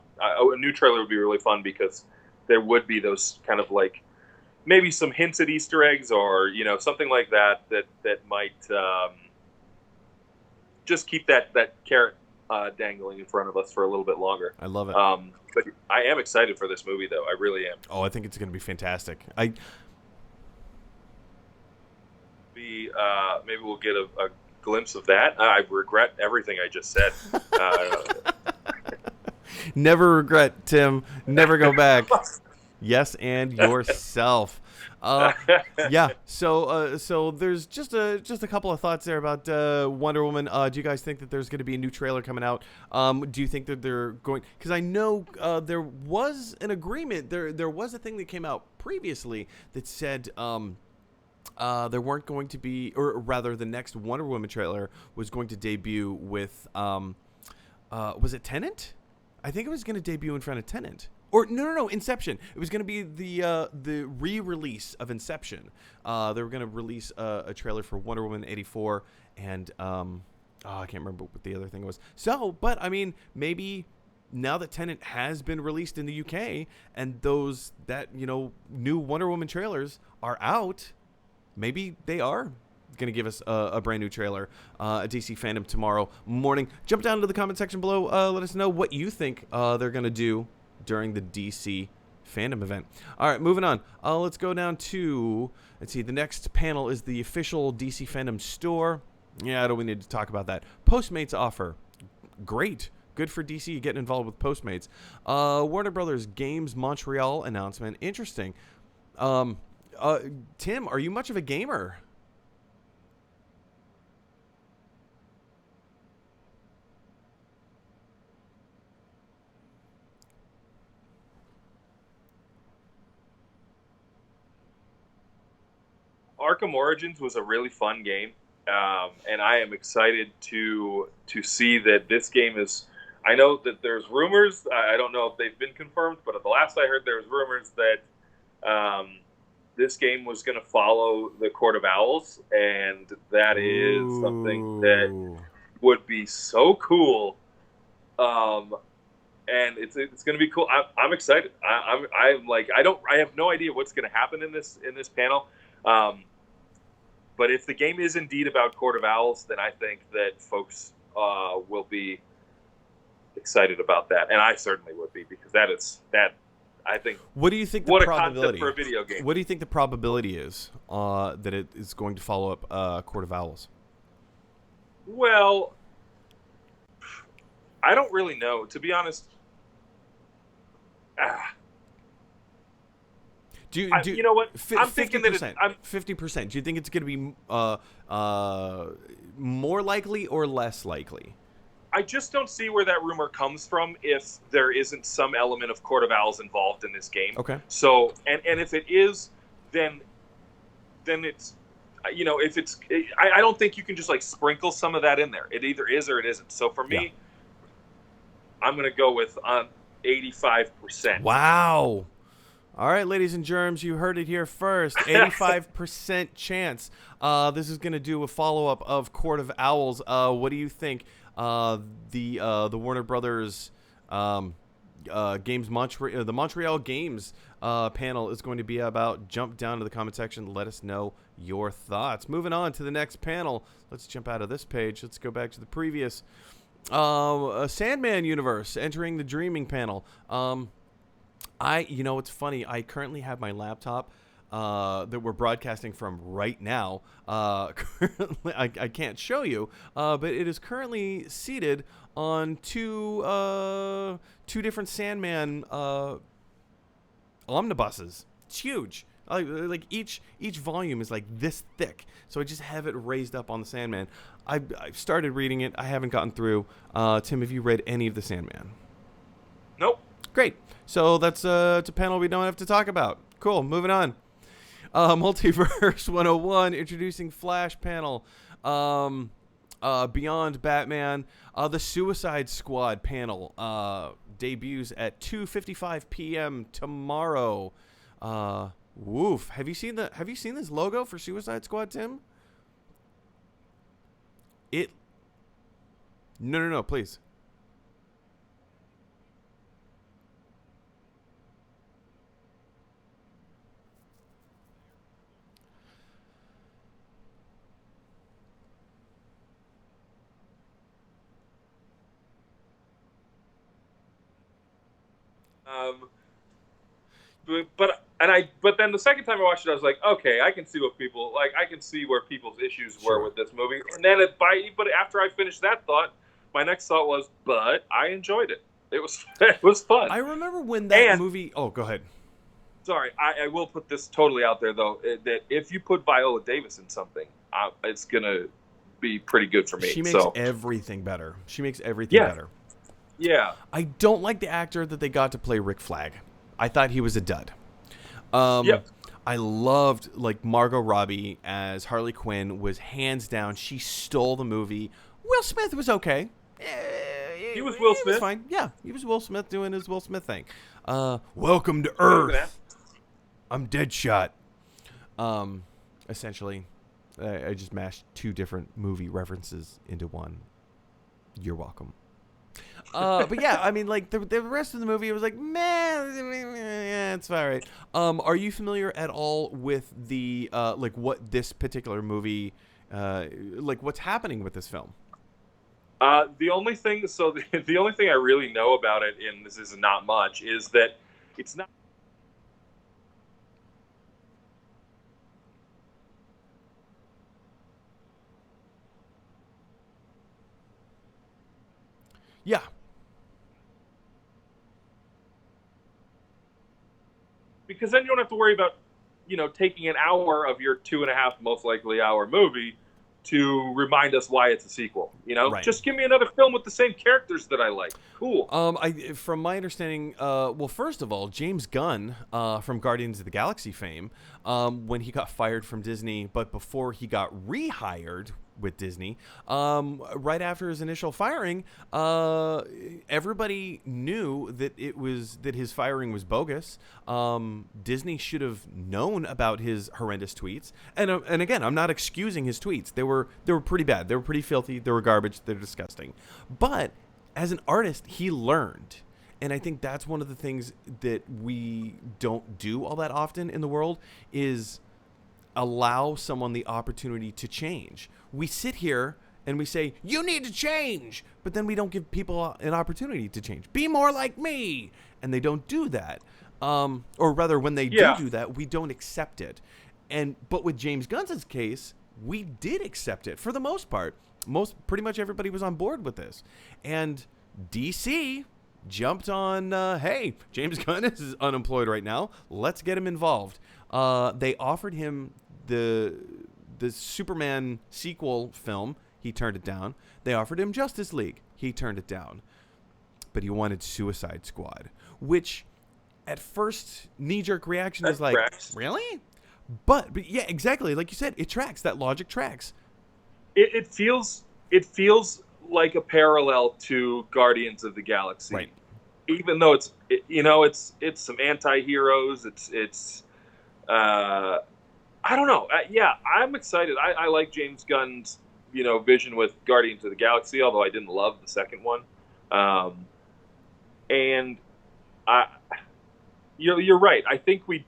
new trailer would be really fun, because there would be those kind of like maybe some hints at Easter eggs, or something like that might just keep that carrot dangling in front of us for a little bit longer. I love it. But I am excited for this movie, though. I really am. Oh, I think it's going to be fantastic. Maybe we'll get a glimpse of that. I regret everything I just said. Never regret, Tim. Never go back. Yes, and yourself. Yeah. So there's just a couple of thoughts there about Wonder Woman. Do you guys think that there's going to be a new trailer coming out? Do you think that they're going? Because I know there was an agreement. There was a thing that came out previously that said there weren't going to be, or rather, the next Wonder Woman trailer was going to debut with was it Tenet? I think it was going to debut in front of Tenet. Or no, Inception. It was going to be the re-release of Inception. They were going to release a trailer for Wonder Woman 84, and I can't remember what the other thing was. So, but I mean, maybe now that Tenet has been released in the UK, and new Wonder Woman trailers are out, maybe they are going to give us a brand new trailer at DC Fandom tomorrow morning. Jump down to the comment section below. Let us know what you think they're going to do during the DC Fandom event. All right, moving on. Let's go down to, let's see, the next panel is the official DC Fandom store. Yeah, I don't need to talk about that. Postmates offer. Great. Good for DC getting involved with Postmates. Warner Brothers Games Montreal announcement. Interesting. Tim, are you much of a gamer? Arkham Origins was a really fun game, and I am excited to see that this game is. I know that there's rumors. I don't know if they've been confirmed, but at the last I heard, there was rumors that this game was going to follow the Court of Owls, and that is something that would be so cool. And it's going to be cool. I'm excited. I'm like I have no idea what's going to happen in this panel. But if the game is indeed about Court of Owls, then I think that folks will be excited about that, and I certainly would be, because that I think. What do you think? What the a probability concept for a video game. What do you think the probability is that it is going to follow up Court of Owls? Well, I don't really know, to be honest. You know what? I'm thinking that 50%. Do you think it's going to be more likely or less likely? I just don't see where that rumor comes from if there isn't some element of Court of Owls involved in this game. Okay. So, and if it is, then it's, if it's, I don't think you can just like sprinkle some of that in there. It either is or it isn't. So for me, I'm going to go with 85%. Wow. All right, ladies and germs, you heard it here first. 85% chance. This is going to do a follow-up of Court of Owls. What do you think? The Warner Brothers Games the Montreal Games panel is going to be about. Jump down to the comment section. Let us know your thoughts. Moving on to the next panel. Let's jump out of this page. Let's go back to the previous Sandman universe entering the Dreaming panel. It's funny. I currently have my laptop that we're broadcasting from right now. Currently, I can't show you, but it is currently seated on two different Sandman omnibuses. It's huge. Like each volume is like this thick, so I just have it raised up on the Sandman. I've started reading it. I haven't gotten through. Tim, have you read any of the Sandman? Nope. Great. So that's a panel we don't have to talk about. Cool. Moving on. Multiverse 101, introducing Flash panel. Beyond Batman. The Suicide Squad panel debuts at 2:55 p.m. tomorrow. Woof. Have you seen this logo for Suicide Squad, Tim? No, please. But then the second time I watched it, I was like, okay, I can see what people like. I can see where people's issues were with this movie. And then but after I finished that thought, my next thought was, but I enjoyed it. It was fun. I remember when that movie. Oh, go ahead. Sorry, I will put this totally out there though, that if you put Viola Davis in something, it's gonna be pretty good for me. She makes everything better. Better. Yeah. I don't like the actor that they got to play Rick Flag. I thought he was a dud. I loved Margot Robbie as Harley Quinn was hands down. She stole the movie. Will Smith was okay. He was Will Smith. He was fine. Yeah, he was Will Smith doing his Will Smith thing. Welcome to Earth. I'm Deadshot. Essentially, I just mashed two different movie references into one. You're welcome. But yeah, I mean, the rest of the movie, it was like, man, it's all right. Are you familiar at all with the what this particular movie, what's happening with this film? The only thing I really know about it, and this is not much, is that it's not. Yeah. Because then you don't have to worry about, taking an hour of your 2.5 most likely hour movie to remind us why it's a sequel. Right. Just give me another film with the same characters that I like. Cool. From my understanding, first of all, James Gunn from Guardians of the Galaxy fame, when he got fired from Disney, but before he got rehired with Disney, right after his initial firing, everybody knew that his firing was bogus. Disney should have known about his horrendous tweets, and again, I'm not excusing his tweets. They were pretty bad. They were pretty filthy. They were garbage. They're disgusting. But as an artist, he learned. And I think that's one of the things that we don't do all that often in the world is allow someone the opportunity to change. We sit here and we say, you need to change, but then we don't give people an opportunity to change. Be more like me. And they don't do that. Or rather, when they do that, we don't accept it. But with James Gunn's case, we did accept it for the most part. Pretty much everybody was on board with this. And DC, jumped on, hey, James Gunn is unemployed right now. Let's get him involved. They offered him the Superman sequel film. He turned it down. They offered him Justice League. He turned it down. But he wanted Suicide Squad, which at first knee-jerk reaction is like, really? But yeah, exactly. Like you said, it tracks. That logic tracks. It feels like a parallel to Guardians of the Galaxy. Right. Even though it's some anti-heroes. It's I don't know. Yeah, I'm excited. I like James Gunn's vision with Guardians of the Galaxy, although I didn't love the second one. And you're right. I think we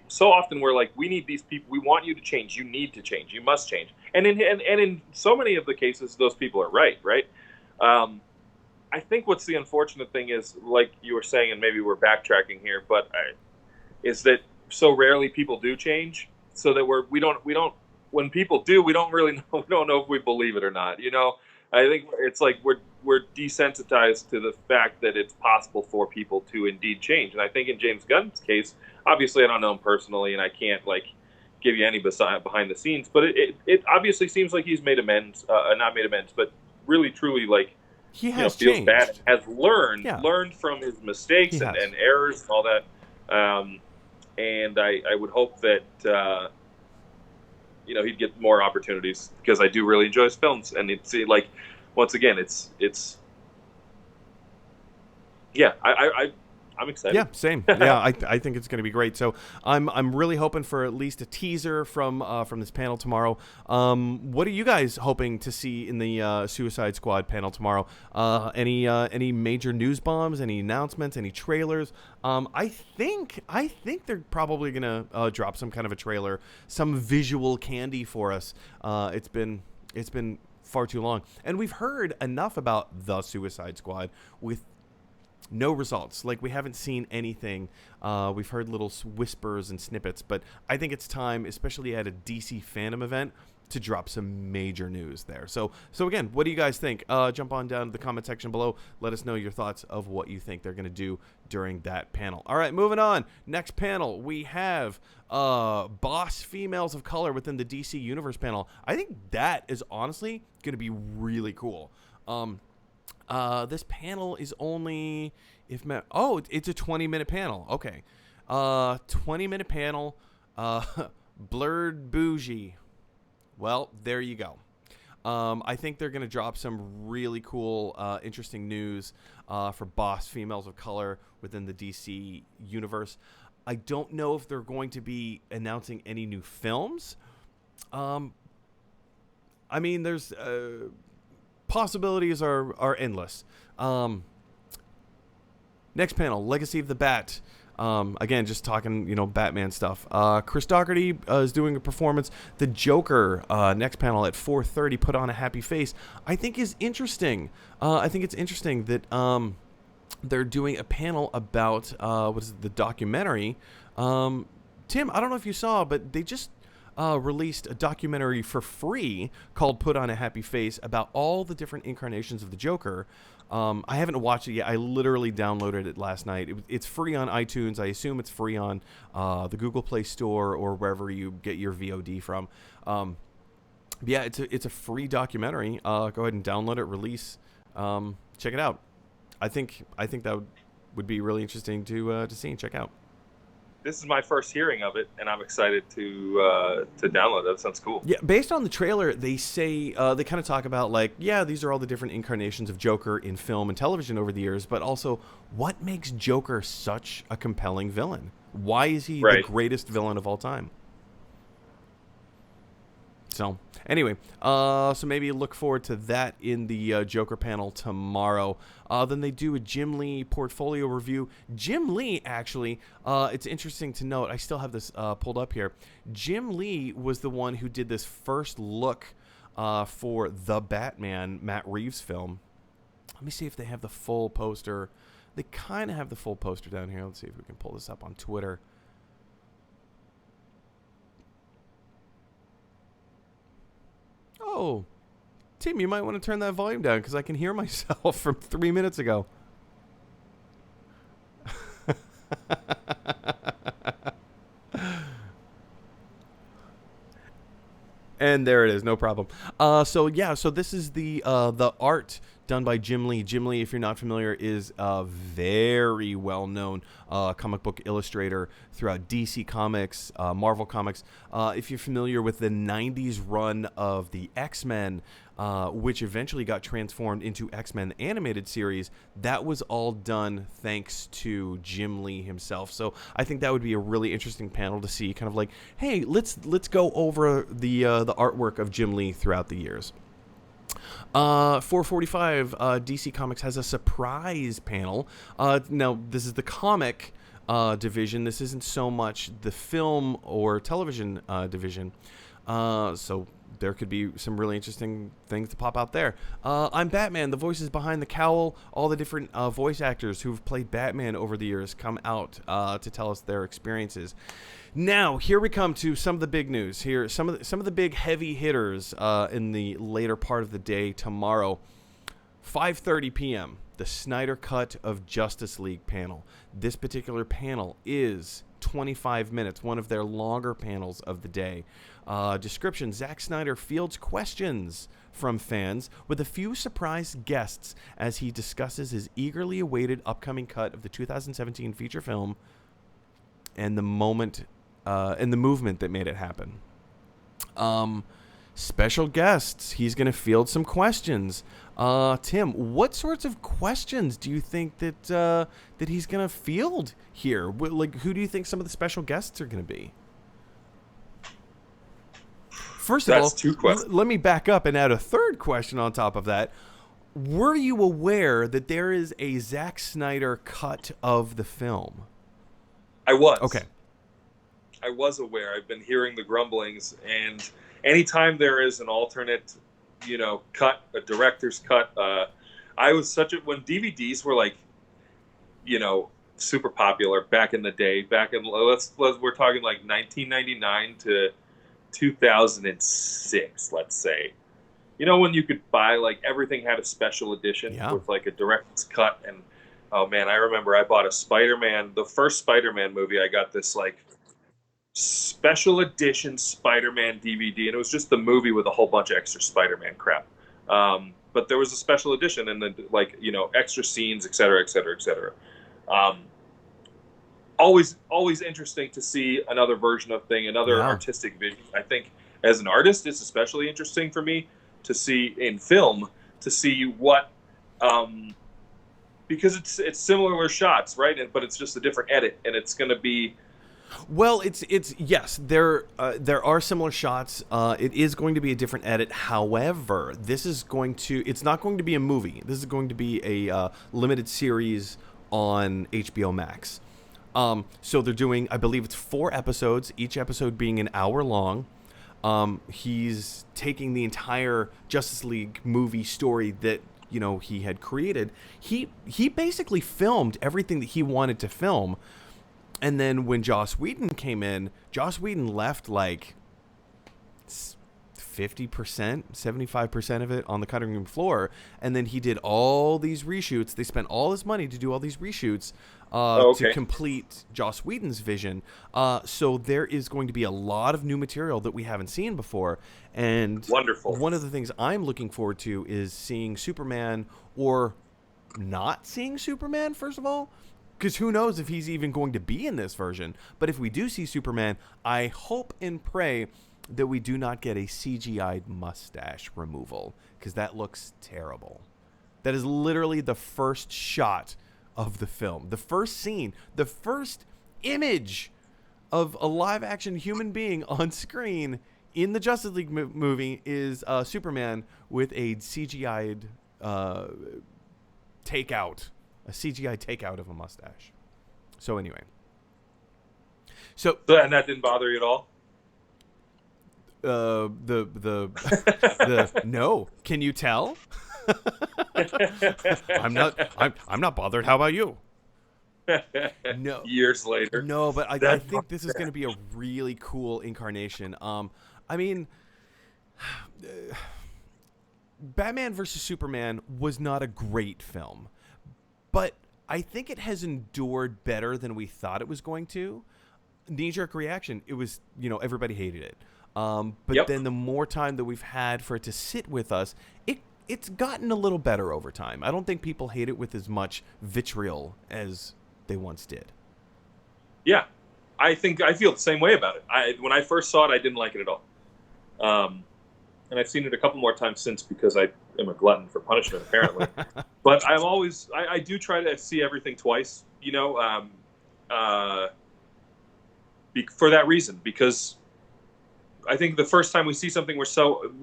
so often we're like, we need these people. We want you to change. You need to change. You must change. And in so many of the cases, those people are right. I think what's the unfortunate thing is, like you were saying, and maybe we're backtracking here, but is that so rarely people do change, so that we don't when people do, we don't really know. We don't know if we believe it or not. I think it's like we're desensitized to the fact that it's possible for people to indeed change. And I think in James Gunn's case, obviously I don't know him personally, and I can't give you any behind the scenes, but it obviously seems like he's made amends, not made amends, but really truly he has feels changed. bad, has learned from his mistakes and errors and all that. And I would hope that he'd get more opportunities, because I do really enjoy his films, and it's once again, it's I'm excited. Yeah, same. Yeah, I think it's going to be great. So I'm really hoping for at least a teaser from this panel tomorrow. What are you guys hoping to see in the Suicide Squad panel tomorrow? Any major news bombs? Any announcements? Any trailers? I think they're probably going to drop some kind of a trailer, some visual candy for us. It's been far too long, and we've heard enough about the Suicide Squad with no results. We haven't seen anything. We've heard little whispers and snippets, but I think it's time, especially at a DC Fandom event, to drop some major news there. So again, what do you guys think? Jump on down to the comment section below. Let us know your thoughts of what you think they're going to do during that panel. All right, moving on. Next panel, we have boss females of color within the DC Universe panel. I think that is honestly going to be really cool. This panel is only it's a 20-minute panel. Okay. 20-minute panel. Blurred Bougie. Well, there you go. I think they're going to drop some really cool, interesting news for boss females of color within the DC universe. I don't know if they're going to be announcing any new films. There's possibilities are endless. Next panel, Legacy of the Bat. Again, just talking, Batman stuff. Chris Doherty is doing a performance. The Joker, next panel at 4:30, put on a happy face. I think is interesting. I think it's interesting that they're doing a panel about the documentary. Tim, I don't know if you saw, but they just released a documentary for free called Put on a Happy Face about all the different incarnations of the Joker. I haven't watched it yet. I literally downloaded it last night. It's free on iTunes. I assume it's free on the Google Play Store or wherever you get your VOD from. Yeah, it's a free documentary. Go ahead and download it, release. Check it out. I think that would be really interesting to see and check out. This is my first hearing of it, and I'm excited to download it. That sounds cool. Yeah, based on the trailer, they say they kind of talk about these are all the different incarnations of Joker in film and television over the years, but also what makes Joker such a compelling villain? Why is he the greatest villain of all time? So anyway, so maybe look forward to that in the Joker panel tomorrow. Then they do a Jim Lee portfolio review. Jim Lee, actually, it's interesting to note, I still have this pulled up here. Jim Lee was the one who did this first look for The Batman, Matt Reeves' film. Let me see if they have the full poster. They kind of have the full poster down here. Let's see if we can pull this up on Twitter. Oh, Tim, you might want to turn that volume down because I can hear myself from 3 minutes ago. And there it is, no problem. So this is the art done by Jim Lee. Jim Lee, if you're not familiar, is a very well-known comic book illustrator throughout DC Comics, Marvel Comics. If you're familiar with the 90s run of the X-Men, which eventually got transformed into X-Men animated series, that was all done thanks to Jim Lee himself. So I think that would be a really interesting panel to see, kind of like, hey, let's go over the artwork of Jim Lee throughout the years. 445, DC Comics has a surprise panel. Now, this is the comic division. This isn't so much the film or television division. So there could be some really interesting things to pop out there. I'm Batman. The voices behind the cowl, all the different voice actors who've played Batman over the years come out to tell us their experiences. Now, here we come to some of the big news. Here, some of the big heavy hitters in the later part of the day tomorrow. 5:30 p.m. the Snyder Cut of Justice League panel. This particular panel is 25 minutes, one of their longer panels of the day. Description: Zack Snyder fields questions from fans with a few surprise guests as he discusses his eagerly awaited upcoming cut of the 2017 feature film and the movement that made it happen. Special guests. He's going to field some questions. Tim, what sorts of questions do you think that he's going to field here? Like, who do you think some of the special guests are going to be? First of all, two questions. Let me back up and add a third question on top of that. Were you aware that there is a Zack Snyder cut of the film? I was. Okay. I was aware. I've been hearing the grumblings, and anytime there is an alternate, cut, a director's cut, I was when DVDs were like, super popular back in the day. We're talking like 1999 to 2006, let's say. When you could buy, like, everything had a special edition with like a director's cut, and oh man, I remember I bought the first Spider-Man movie. I got this like special edition Spider-Man DVD, and it was just the movie with a whole bunch of extra Spider-Man crap. But there was a special edition, and then extra scenes, et cetera, et cetera, et cetera. Always interesting to see another version of thing, another artistic vision. I think as an artist, it's especially interesting for me to see in film, to see what, because it's similar shots, right? But it's just a different edit, and it's going to be. Well, it's yes, there are similar shots. It is going to be a different edit. However, it's not going to be a movie. This is going to be a limited series on HBO Max. So they're doing, I believe it's 4 episodes, each episode being an hour long. He's taking the entire Justice League movie story that he had created. He basically filmed everything that he wanted to film. And then when Joss Whedon came in, Joss Whedon left like 50%, 75% of it on the cutting room floor. And then he did all these reshoots. They spent all this money to do all these reshoots to complete Joss Whedon's vision. So there is going to be a lot of new material that we haven't seen before. And wonderful. One of the things I'm looking forward to is seeing Superman, or not seeing Superman, first of all. Because who knows if he's even going to be in this version. But if we do see Superman, I hope and pray that we do not get a CGI'd mustache removal, because that looks terrible. That is literally the first shot of the film. The first scene, the first image of a live-action human being on screen in the Justice League movie is Superman with a CGI'd takeout. A CGI takeout of a mustache. So anyway. And that didn't bother you at all? No. Can you tell? I'm not bothered. How about you? No. Years later. No, but I think this is going to be a really cool incarnation. I mean, Batman vs. Superman was not a great film. But I think it has endured better than we thought it was going to. Knee-jerk reaction, it was, everybody hated it. But Yep. then the more time that we've had for it to sit with us, it's gotten a little better over time. I don't think people hate it with as much vitriol as they once did. Yeah, I feel the same way about it. When I first saw it, I didn't like it at all, and I've seen it a couple more times since because I am a glutton for punishment, apparently. But I do try to see everything twice, for that reason, because I think the first time we see something,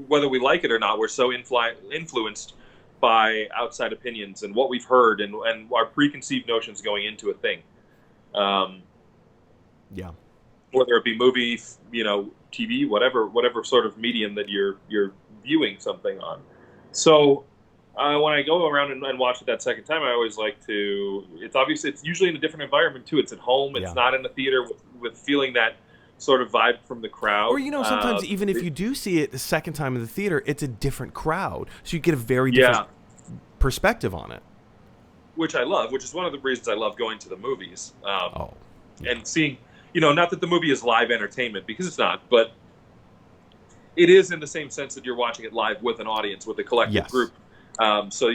whether we like it or not, we're so influenced by outside opinions and what we've heard and our preconceived notions going into a thing. Yeah. Whether it be movie, TV, whatever sort of medium that you're viewing something on. So when I go around and watch it that second time, I always like to. It's usually in a different environment too. It's at home. It's not in the theater with feeling that sort of vibe from the crowd. Or sometimes even if you do see it the second time in the theater, it's a different crowd, so you get a very different perspective on it. Which I love. Which is one of the reasons I love going to the movies. And seeing. Not that the movie is live entertainment, because it's not, but it is in the same sense that you're watching it live with an audience, with a collective group. So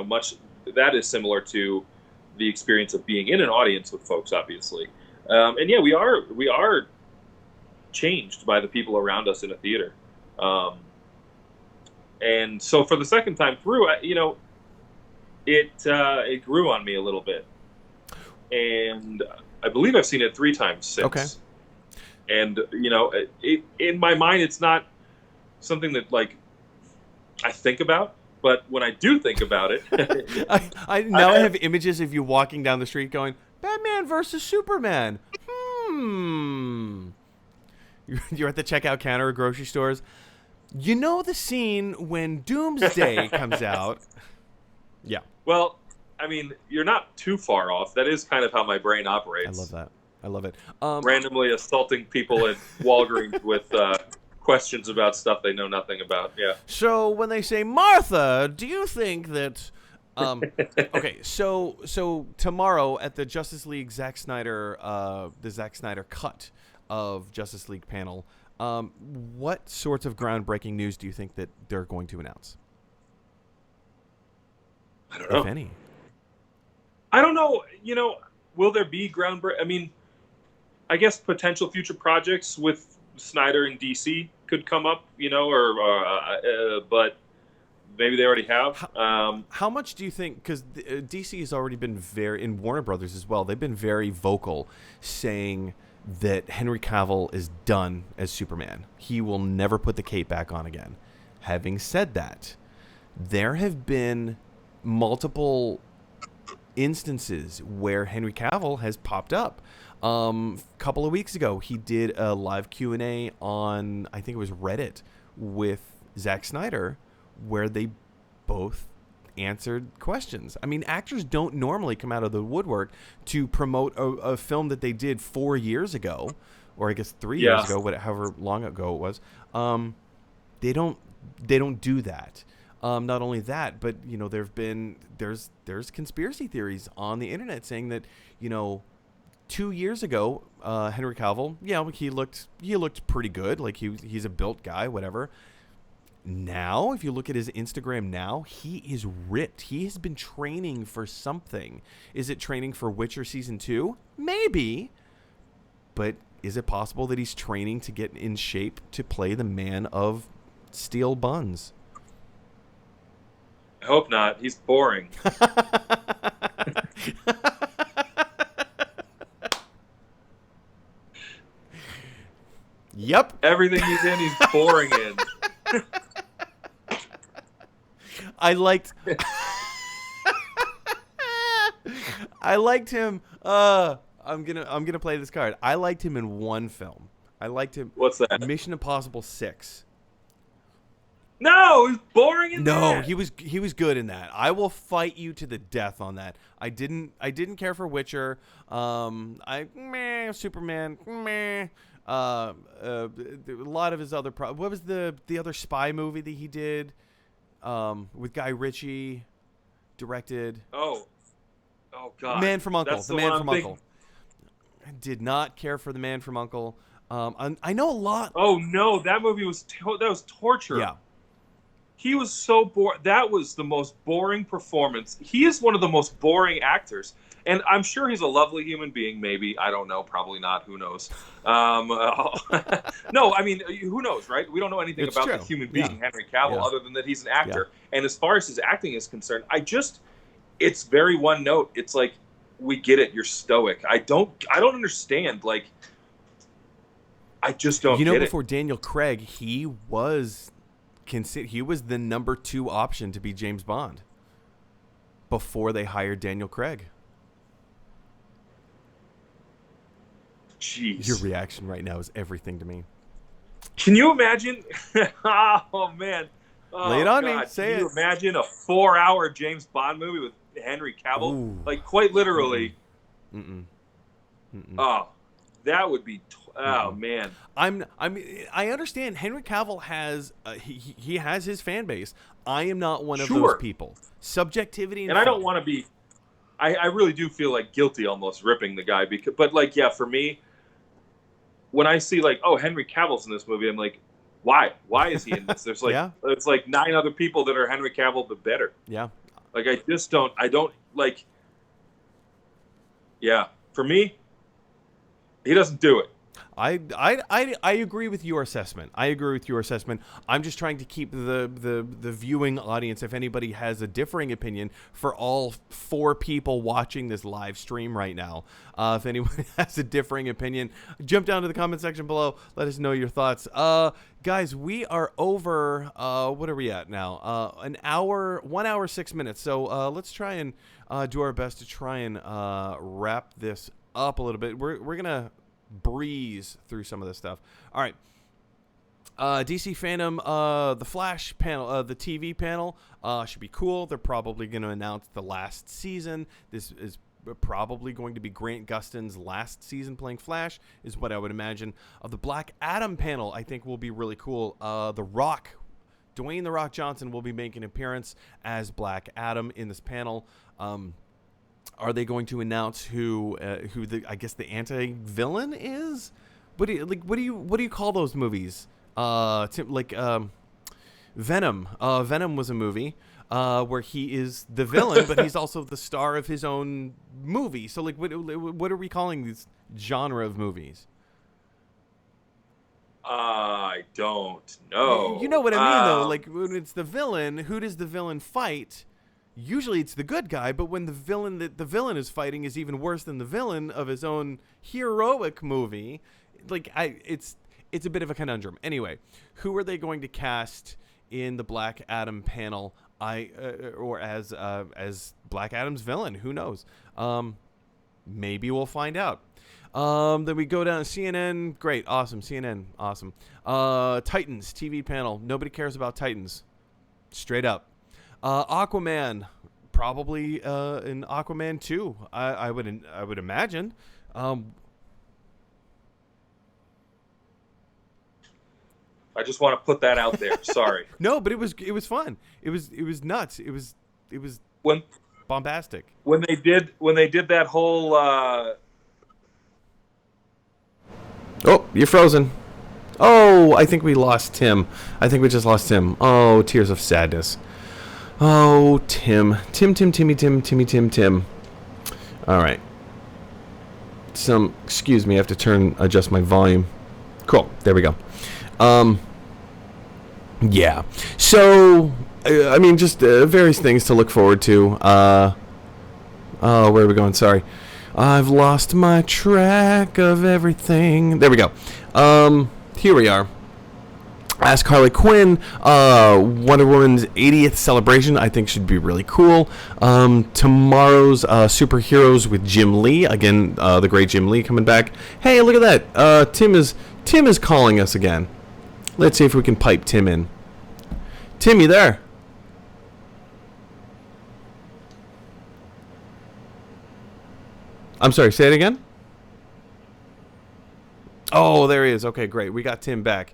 much that is similar to the experience of being in an audience with folks, obviously. And we are changed by the people around us in a theater. And so for the second time through, it grew on me a little bit, and I believe I've seen it 3 times since. Okay. And in my mind, it's not something that I think about, but when I do think about it, I have images of you walking down the street going, "Batman versus Superman." You're at the checkout counter at grocery stores. You know the scene when Doomsday comes out? Yeah. Well, I mean, you're not too far off. That is kind of how my brain operates. I love that. I love it. Randomly assaulting people at Walgreens with questions about stuff they know nothing about. Yeah. So when they say, Martha, do you think that... okay, so tomorrow at the Justice League Zack Snyder cut of Justice League panel, what sorts of groundbreaking news do you think that they're going to announce? I don't know. If any. I don't know. Will there be groundbreaking? I mean, I guess potential future projects with Snyder and DC could come up, but maybe they already have. How much do you think, because DC has already been in Warner Brothers as well, they've been very vocal saying that Henry Cavill is done as Superman. He will never put the cape back on again. Having said that, there have been multiple instances where Henry Cavill has popped up. A couple of weeks ago, he did a live Q&A on, I think it was Reddit, with Zack Snyder, where they both answered questions. I mean, actors don't normally come out of the woodwork to promote a film that they did 4 years ago, or I guess 3 years ago, however long ago it was. They don't do that. Not only that, but there's conspiracy theories on the internet saying that 2 years ago, Henry Cavill, he looked pretty good, like he's a built guy, whatever. Now, if you look at his Instagram now, he is ripped. He has been training for something. Is it training for Witcher Season 2? Maybe. But is it possible that he's training to get in shape to play the Man of Steel buns? I hope not. He's boring. Yep. Everything he's in, he's boring in. I liked him. I'm gonna play this card. I liked him in one film. I liked him. What's that? Mission Impossible 6. No, he was boring in that. No, he was good in that. I will fight you to the death on that. I didn't care for Witcher. Superman. A lot of his other what was the other spy movie that he did with Guy Ritchie, directed? Oh God. Man from U.N.C.L.E. That's The the Man one from I'm U.N.C.L.E. I did not care for The Man from U.N.C.L.E. I know a lot. Oh no, that movie was that was torture. Yeah. He was so bored. That was the most boring performance. He is one of the most boring actors, and I'm sure he's a lovely human being. Maybe, I don't know. Probably not. Who knows? No, I mean, who knows, right? We don't know anything It's about true. the human being, Yeah. Henry Cavill, Yeah. other than that he's an actor. And as far as his acting is concerned, it's very one note. It's like, we get it. You're stoic. I don't understand. Like, I just don't. You know, get before it. Daniel Craig, he was the number 2 option to be James Bond. Before they hired Daniel Craig. Jeez. Your reaction right now is everything to me. Can you imagine? Oh man. Oh, Lay it on me. God. Say Can you it. imagine a 4-hour James Bond movie with Henry Cavill? Ooh. Like, quite literally. Mm-mm. Mm-mm. Oh, that would be. Oh man. I understand Henry Cavill has he has his fan base. I am not one of Sure. those people. Subjectivity And I don't want to be. I really do feel like guilty almost ripping the guy but like, yeah, for me, when I see like, oh, Henry Cavill's in this movie, I'm like, why? Why is he in this? There's like, Yeah. It's like 9 other people that are Henry Cavill but better. Yeah. Like, I don't like. Yeah, for me, he doesn't do it. I agree with your assessment. I'm just trying to keep the viewing audience, if anybody has a differing opinion, for all 4 people watching this live stream right now. If anyone has a differing opinion, jump down to the comment section below. Let us know your thoughts. Guys, we are over. What are we at now? 1 hour 6 minutes. So let's try and do our best to try and wrap this up a little bit. We're gonna breeze through some of this stuff. All right. DC Fandom, the Flash panel, the TV panel should be cool. They're probably going to announce the last season. This is probably going to be Grant Gustin's last season playing Flash, is what I would imagine. The Black Adam panel, I think, will be really cool. The Rock, Dwayne "The Rock" Johnson, will be making an appearance as Black Adam in this panel. Are they going to announce who the anti-villain is? What do you call those movies? Venom. Venom was a movie where he is the villain, but he's also the star of his own movie. So like, what are we calling this genre of movies? I don't know. You know what I mean, though. Like, when it's the villain, who does the villain fight? Usually it's the good guy, but when the villain that the villain is fighting is even worse than the villain of his own heroic movie, like, it's a bit of a conundrum. Anyway, who are they going to cast in the Black Adam panel? Or as Black Adam's villain? Who knows? Maybe we'll find out. Then we go down to CNN. Great, awesome. CNN, awesome. Titans TV panel. Nobody cares about Titans. Straight up. Aquaman, probably in Aquaman 2. I would imagine. I just want to put that out there. Sorry. No, but it was fun. It was nuts. It was when bombastic. When they did that whole. Oh, you're frozen. Oh, I think we lost Tim. I think we just lost Tim. Oh, tears of sadness. Oh, Tim. Tim. All right. Excuse me, I have to adjust my volume. Cool. There we go. Yeah. So, I mean, just various things to look forward to. Where are we going? Sorry. I've lost my track of everything. There we go. Here we are. Ask Harley Quinn. Wonder Woman's 80th celebration, I think, should be really cool. Tomorrow's superheroes with Jim Lee. Again, the great Jim Lee coming back. Hey, look at that. Tim is calling us again. Let's see if we can pipe Tim in. Tim, you there? I'm sorry, say it again? Oh, there he is. Okay, great. We got Tim back.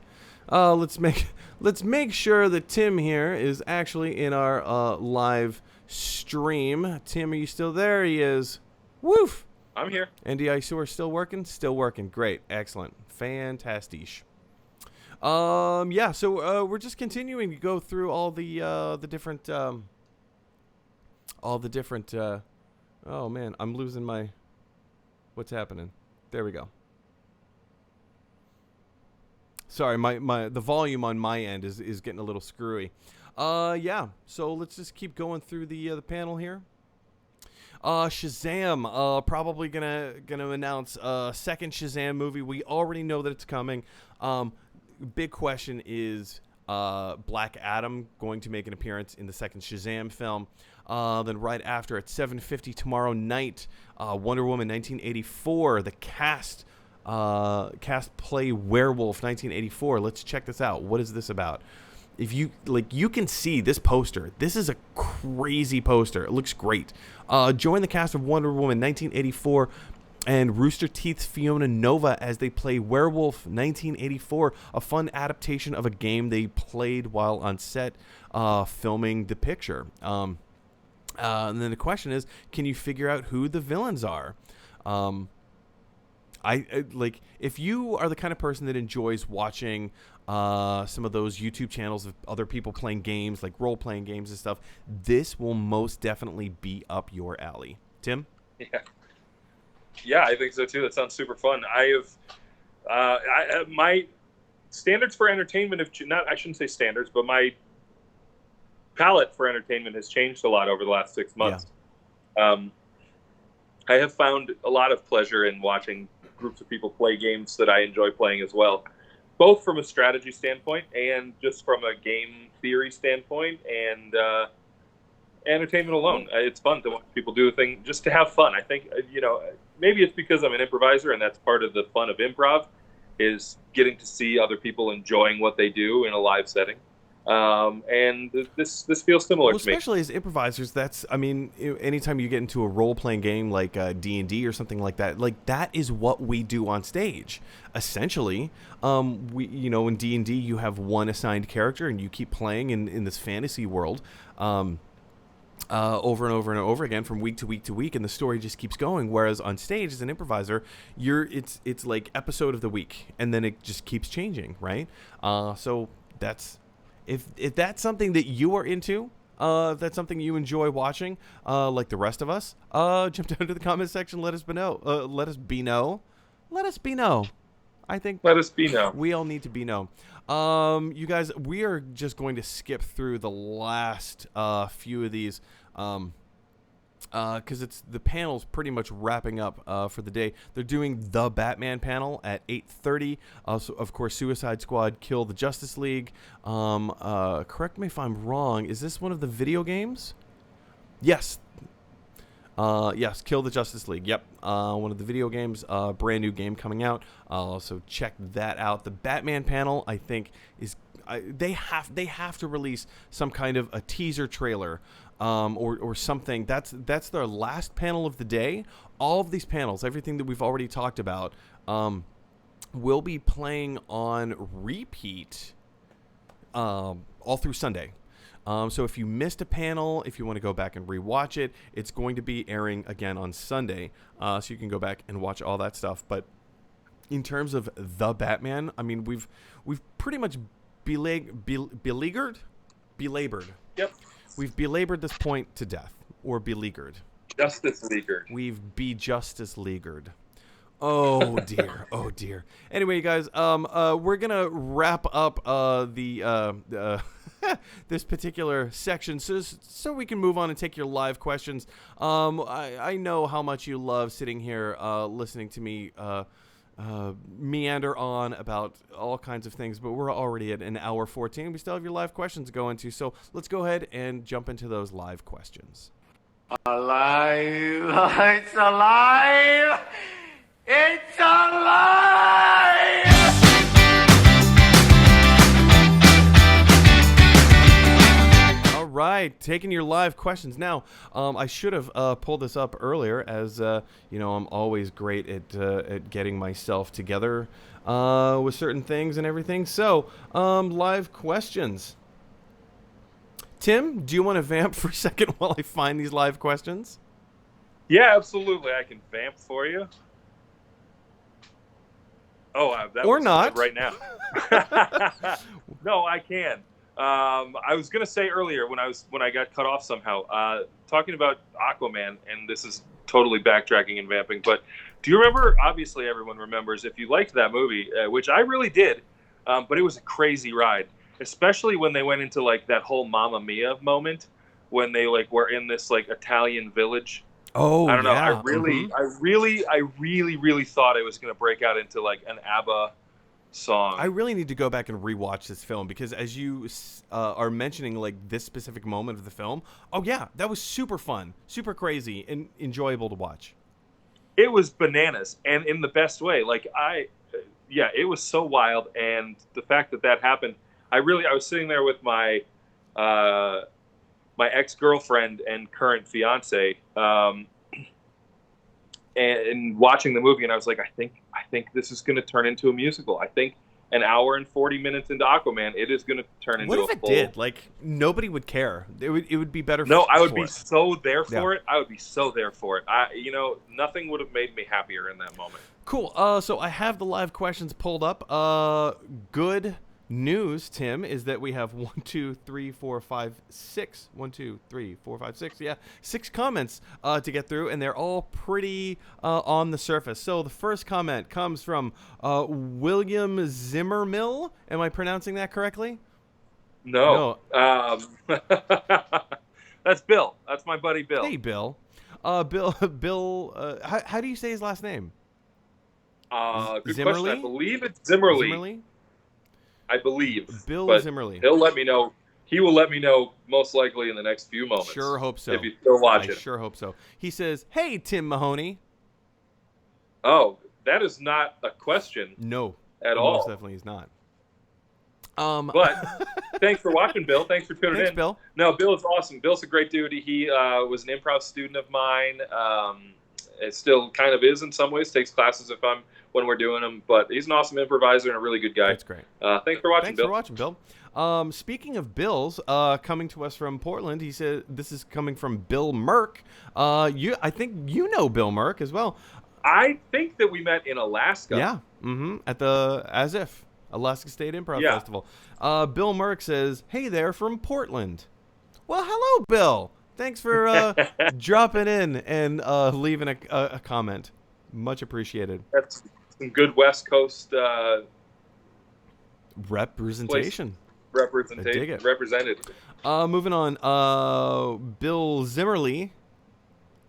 Let's make sure that Tim here is actually in our live stream. Tim, are you still there? He is. Woof. I'm here. NDI sewer still working? Still working. Great. Excellent. Fantastic. Yeah, so we're just continuing to go through all the different oh man, I'm losing my, what's happening? There we go. Sorry, the volume on my end is getting a little screwy. Yeah, so let's just keep going through the panel here. Shazam, probably gonna announce a second Shazam movie. We already know that it's coming. Big question is, Black Adam going to make an appearance in the second Shazam film? Then right after at 7:50 tomorrow night, Wonder Woman 1984, the cast play Werewolf 1984. Let's check this out. What is this about? If you you can see this poster. This is a crazy poster. It looks great. Join the cast of Wonder Woman 1984 and Rooster Teeth's Fiona Nova as they play Werewolf 1984, a fun adaptation of a game they played while on set filming the picture. And then the question is, can you figure out who the villains are? If you are the kind of person that enjoys watching some of those YouTube channels of other people playing games, like role-playing games and stuff, this will most definitely be up your alley. Tim? Yeah, I think so too. That sounds super fun. I have my standards for entertainment have I shouldn't say standards, but my palette for entertainment has changed a lot over the last 6 months. Yeah. I have found a lot of pleasure in watching groups of people play games that I enjoy playing as well, both from a strategy standpoint and just from a game theory standpoint, and entertainment alone. It's fun to watch people do a thing just to have fun. I think, maybe it's because I'm an improviser, and that's part of the fun of improv, is getting to see other people enjoying what they do in a live setting. And this feels similar to me. Especially as improvisers, anytime you get into a role-playing game like D&D or something like that is what we do on stage. Essentially, in D&D you have one assigned character and you keep playing in this fantasy world over and over and over again from week to week to week, and the story just keeps going. Whereas on stage as an improviser, it's like episode of the week, and then it just keeps changing, right? So that's... If that's something that you are into, if that's something you enjoy watching, like the rest of us, jump down to the comment section. Let us be know. I think let us be know. We all need to be know. You guys, we are just going to skip through the last few of these. Because the panel's pretty much wrapping up for the day. They're doing the Batman panel at 8:30. So of course, Suicide Squad, Kill the Justice League. Correct me if I'm wrong. Is this one of the video games? Yes. Yes, Kill the Justice League. Yep. One of the video games. Brand new game coming out. So check that out. The Batman panel, I think, is they have to release some kind of a teaser trailer. Or something. That's their last panel of the day. All of these panels, everything that we've already talked about, will be playing on repeat all through Sunday. So if you missed a panel, if you want to go back and rewatch it, it's going to be airing again on Sunday. So you can go back and watch all that stuff. But in terms of the Batman, we've pretty much belabored. Yep. We've belabored this point to death, or beleaguered. Justice Leaguered. We've be-Justice Leaguered. Oh dear, oh dear. Anyway, you guys, we're gonna wrap up this particular section, so we can move on and take your live questions. I know how much you love sitting here, listening to me meander on about all kinds of things, but we're already at an hour 14. We still have your live questions to go into, so let's go ahead and jump into those live questions. Alive! It's alive! It's alive! All right, taking your live questions now. I should have pulled this up earlier, as I'm always great at getting myself together with certain things and everything. So, live questions. Tim, do you want to vamp for a second while I find these live questions? Yeah, absolutely. I can vamp for you. Oh, that Or was not. right now. No, I can. I was gonna say earlier when I got cut off somehow, talking about Aquaman, and this is totally backtracking and vamping. But do you remember? Obviously, everyone remembers if you liked that movie, which I really did. But it was a crazy ride, especially when they went into like that whole Mamma Mia moment when they like were in this like Italian village. Oh I don't know. yeah. Mhm. I really thought it was going to break out into like an ABBA I song. really need to go back and rewatch this film because as you are mentioning like this specific moment of the film, oh yeah, that was super fun, super crazy, and enjoyable to watch. It was bananas, and in the best way. Like yeah, it was so wild, and the fact that that happened, I was sitting there with uh, my ex girlfriend and current fiance, and watching the movie, and I was like, I think this is going to turn into a musical. I think an hour and 40 minutes into Aquaman, it is going to turn What into if a it full. did? Like nobody would care. It would be better. No, I would for be it. so there Yeah. for it. I would be so there for it. Nothing would have made me happier in that moment. Cool. So I have the live questions pulled up. Good news, Tim, is that we have 1, 2, 3, 4, 5, 6. 1, 2, 3, 4, 5, 6. Yeah, 6 comments to get through, and they're all pretty on the surface. So the first comment comes from William Zimmermill. Am I pronouncing that correctly? No. That's Bill. That's my buddy Bill. Hey, Bill. Bill. How do you say his last name? Good Zimmerly? question. I believe it's Zimmerly. Zimmerly? I believe. Bill but Zimmerly. He'll let me know. He will let me know most likely in the next few moments. Sure hope so. If he's still watching. I sure hope so. He says, "Hey, Tim Mahoney." Oh, that is not a question No, at most all. definitely is not. But thanks for watching, Bill. Thanks for tuning Thanks, in. Bill. No, Bill is awesome. Bill's a great dude. He was an improv student of mine. It still kind of is in some ways. Takes classes when we're doing them. But he's an awesome improviser and a really good guy. That's great. Thanks for watching, Thanks Bill. for watching, Bill. Speaking of Bills, coming to us from Portland, he said this is coming from Bill Merck. I think you know Bill Merck as well. I think that we met in Alaska. Yeah. Mm-hmm. At the As If Alaska State Improv Yeah. Festival. Bill Merck says, "Hey there from Portland." Well, hello, Bill. Thanks for dropping in and leaving a comment. Much appreciated. That's some good West Coast Representation. representation. I dig it. Represented. Moving on. Bill Zimmerly.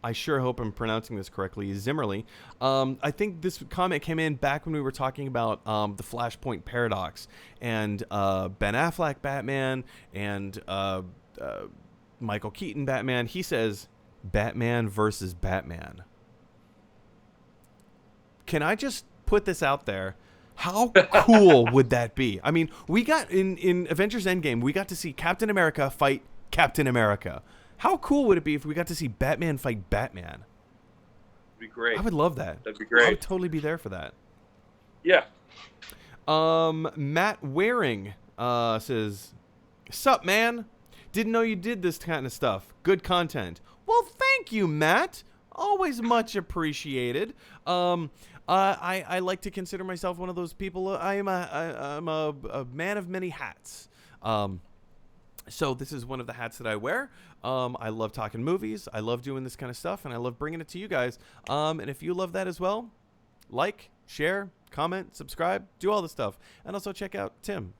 I sure hope I'm pronouncing this correctly. Zimmerly. I think this comment came in back when we were talking about the Flashpoint paradox and Ben Affleck Batman and Michael Keaton Batman. He says Batman versus Batman. Can I just put this out there? How cool would that be? I mean, we got in Avengers Endgame, we got to see Captain America fight Captain America. How cool would it be if we got to see Batman fight Batman? It'd be great. I would love that. That'd be I great. would totally be there for that. Yeah. Matt Waring says, "Sup, man? Didn't know you did this kind of stuff. Good content." Well, thank you, Matt. Always much appreciated. I like to consider myself one of those people. I'm a man of many hats. So this is one of the hats that I wear. I love talking movies. I love doing this kind of stuff, and I love bringing it to you guys. And if you love that as well, like, share, comment, subscribe, do all the stuff. And also check out Tim.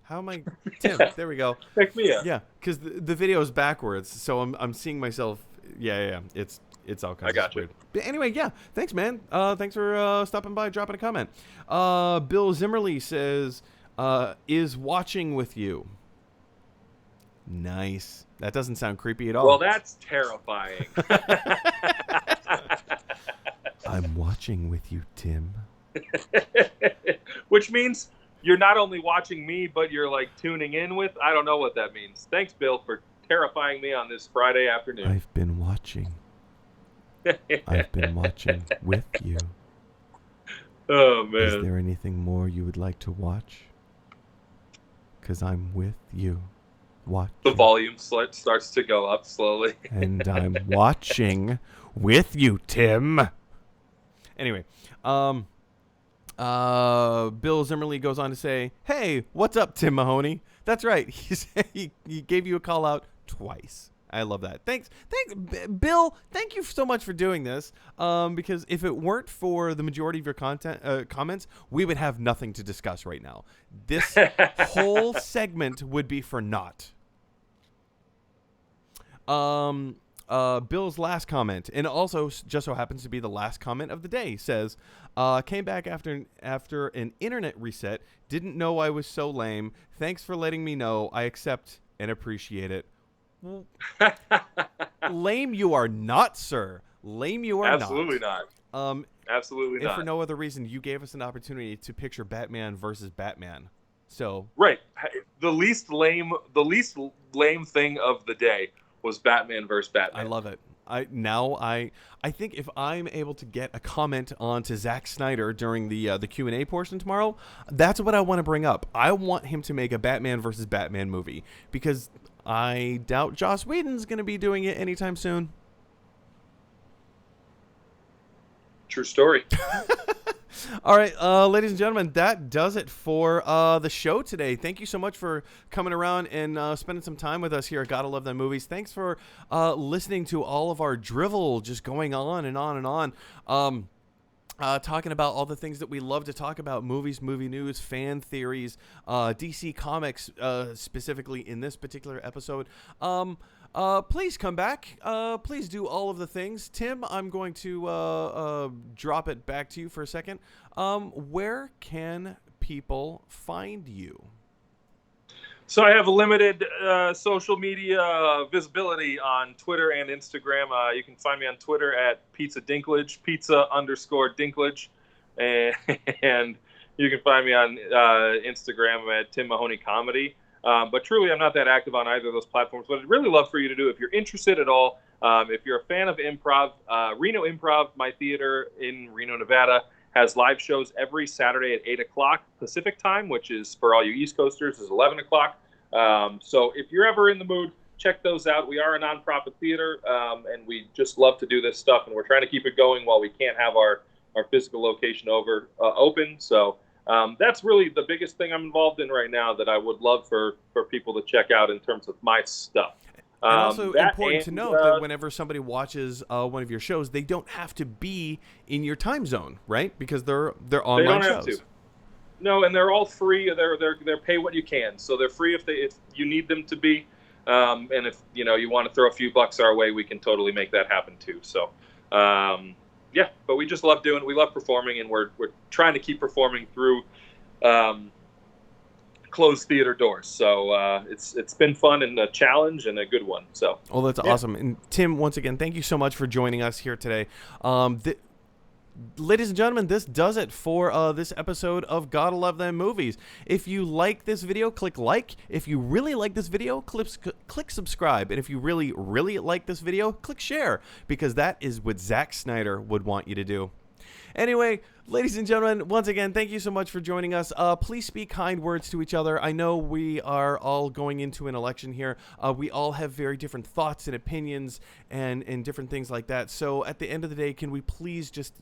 How am I? Tim. There we go. Pick me up. Yeah, because the video is backwards, so I'm seeing myself. Yeah. It's all kinds I got of you. weird. But anyway, yeah. Thanks, man. Thanks for stopping by, dropping a comment. Bill Zimmerly says, "Is watching with you." Nice. That doesn't sound creepy at all. Well, that's terrifying. I'm watching with you, Tim. Which means you're not only watching me, but you're like tuning in with. I don't know what that means. Thanks, Bill, for terrifying me on this Friday afternoon. I've been watching. I've been watching with you. Oh, Is man. there anything more you would like to watch? Because I'm with you. The volume starts to go up slowly. And I'm watching with you, Tim. Anyway, Bill Zimmerly goes on to say, "Hey, what's up, Tim Mahoney?" That's right. He gave you a call out twice. I love that. Thanks, Bill. Thank you so much for doing this. Because if it weren't for the majority of your comments, we would have nothing to discuss right now. This whole segment would be for naught. Bill's last comment, and also just so happens to be the last comment of the day, says, came back after an internet reset. Didn't know I was so lame. Thanks for letting me know. I accept and appreciate it. Lame you are not, sir. Lame you are Absolutely not. Absolutely not. If for no other reason, you gave us an opportunity to picture Batman versus Batman. So right, the least lame thing of the day was Batman versus Batman. I love it. I think if I'm able to get a comment on to Zack Snyder during the Q&A portion tomorrow, that's what I want to bring up. I want him to make a Batman versus Batman movie, because I doubt Joss Whedon's going to be doing it anytime soon. True story. All right, ladies and gentlemen, that does it for the show today. Thank you so much for coming around and spending some time with us here at Gotta Love Them Movies. Thanks for listening to all of our drivel just going on and on and on. Talking about all the things that we love to talk about: movies, movie news, fan theories, DC Comics, specifically in this particular episode. Please come back. Please do all of the things. Tim, I'm going to drop it back to you for a second. Where can people find you? So I have limited social media visibility on Twitter and Instagram. You can find me on Twitter at Pizza Dinklage, Pizza_Dinklage, and you can find me on Instagram at Tim Mahoney Comedy. But truly, I'm not that active on either of those platforms. But I'd really love for you to do, if you're interested at all, if you're a fan of improv, Reno Improv, my theater in Reno, Nevada, has live shows every Saturday at 8 o'clock Pacific time, which is, for all you East Coasters, is 11 o'clock. So if you're ever in the mood, check those out. We are a nonprofit theater, and we just love to do this stuff, and we're trying to keep it going while we can't have our physical location open. So that's really the biggest thing I'm involved in right now that I would love for people to check out in terms of my stuff. And also important to note that whenever somebody watches one of your shows, they don't have to be in your time zone, right? Because they're online they don't shows. Have to. No, and they're all free. They're pay what you can, so they're free if you need them to be. And if you want to throw a few bucks our way, we can totally make that happen too. So, yeah, but we just love doing it. We love performing, and we're trying to keep performing through closed theater doors. So it's been fun and a challenge and a good one. So that's awesome. And Tim, once again, thank you so much for joining us here today. Ladies and gentlemen, this does it for this episode of Gotta Love Them Movies. If you like this video, click like. If you really like this video, click subscribe. And if you really, really like this video, click share, because that is what Zack Snyder would want you to do. Anyway, ladies and gentlemen, once again, thank you so much for joining us. Please speak kind words to each other. I know we are all going into an election here. We all have very different thoughts and opinions and different things like that. So at the end of the day, can we please just,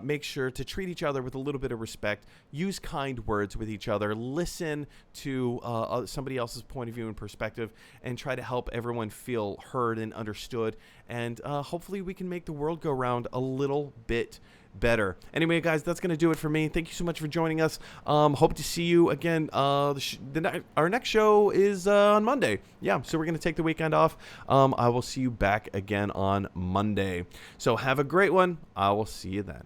make sure to treat each other with a little bit of respect, use kind words with each other, listen to somebody else's point of view and perspective, and try to help everyone feel heard and understood. And hopefully we can make the world go round a little bit better. Anyway, guys, that's going to do it for me. Thank you so much for joining us. Hope to see you again. Our next show is on Monday. Yeah, so we're going to take the weekend off. I will see you back again on Monday. So have a great one. I will see you then.